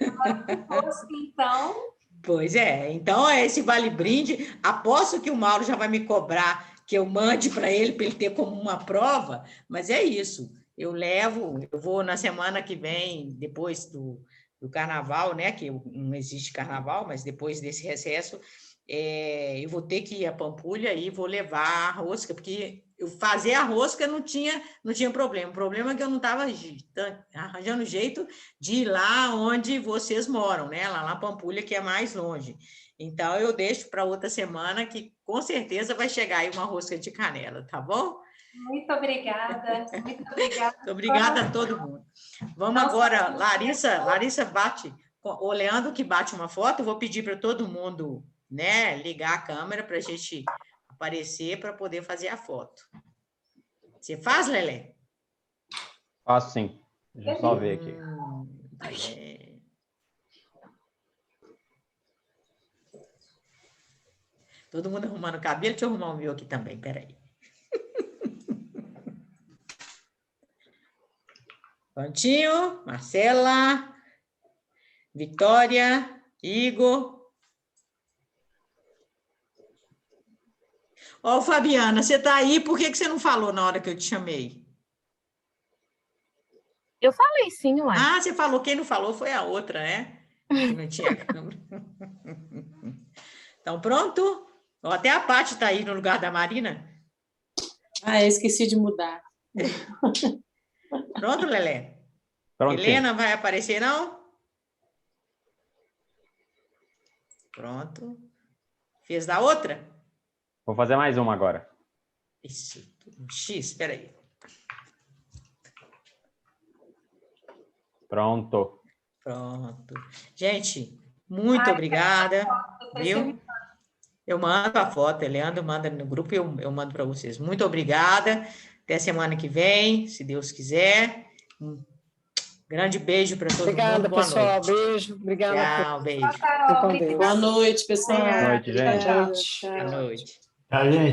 Então, pois é, então esse vale brinde, aposto que o Mauro já vai me cobrar que eu mande para ele ter como uma prova, mas é isso. Eu vou na semana que vem, depois do carnaval, né? Que não existe carnaval, mas depois desse recesso, eu vou ter que ir a Pampulha e vou levar a rosca, porque eu fazer a rosca não tinha problema. O problema é que eu não estava arranjando jeito de ir lá onde vocês moram, né? Lá na Pampulha, que é mais longe. Então, eu deixo para outra semana, que com certeza vai chegar aí uma rosca de canela, tá bom? Muito obrigada. Muito obrigada. Muito obrigada a todo mundo. Vamos agora, Larissa bate, o Leandro que bate uma foto, eu vou pedir para todo mundo, né, ligar a câmera para a gente aparecer para poder fazer a foto. Você faz, Lelé? Faço sim. Deixa eu só ver aqui. Todo mundo arrumando o cabelo, deixa eu arrumar o meu aqui também, peraí. Prontinho, Marcela, Vitória, Igor. Ó, Fabiana, você tá aí, por que você não falou na hora que eu te chamei? Eu falei sim, uai. Ah, você falou, quem não falou foi a outra, né? Que não tinha câmera. Então, pronto? Ó, até a Paty tá aí no lugar da Marina. Ah, eu esqueci de mudar. Pronto, Lelé? Prontinho. Helena vai aparecer, não? Pronto. Fez da outra? Vou fazer mais uma agora. Isso, X, espera aí. Pronto. Pronto. Gente, muito obrigada, viu? Eu mando a foto, Leandro manda no grupo e eu mando para vocês. Muito obrigada. Até semana que vem, se Deus quiser. Grande beijo para todo Obrigada, mundo. Boa pessoal. noite. Beijo. Obrigada. Tchau, beijo. Fique com Deus. Boa noite, pessoal. Boa noite, gente. Tchau. Boa noite. Tchau, gente.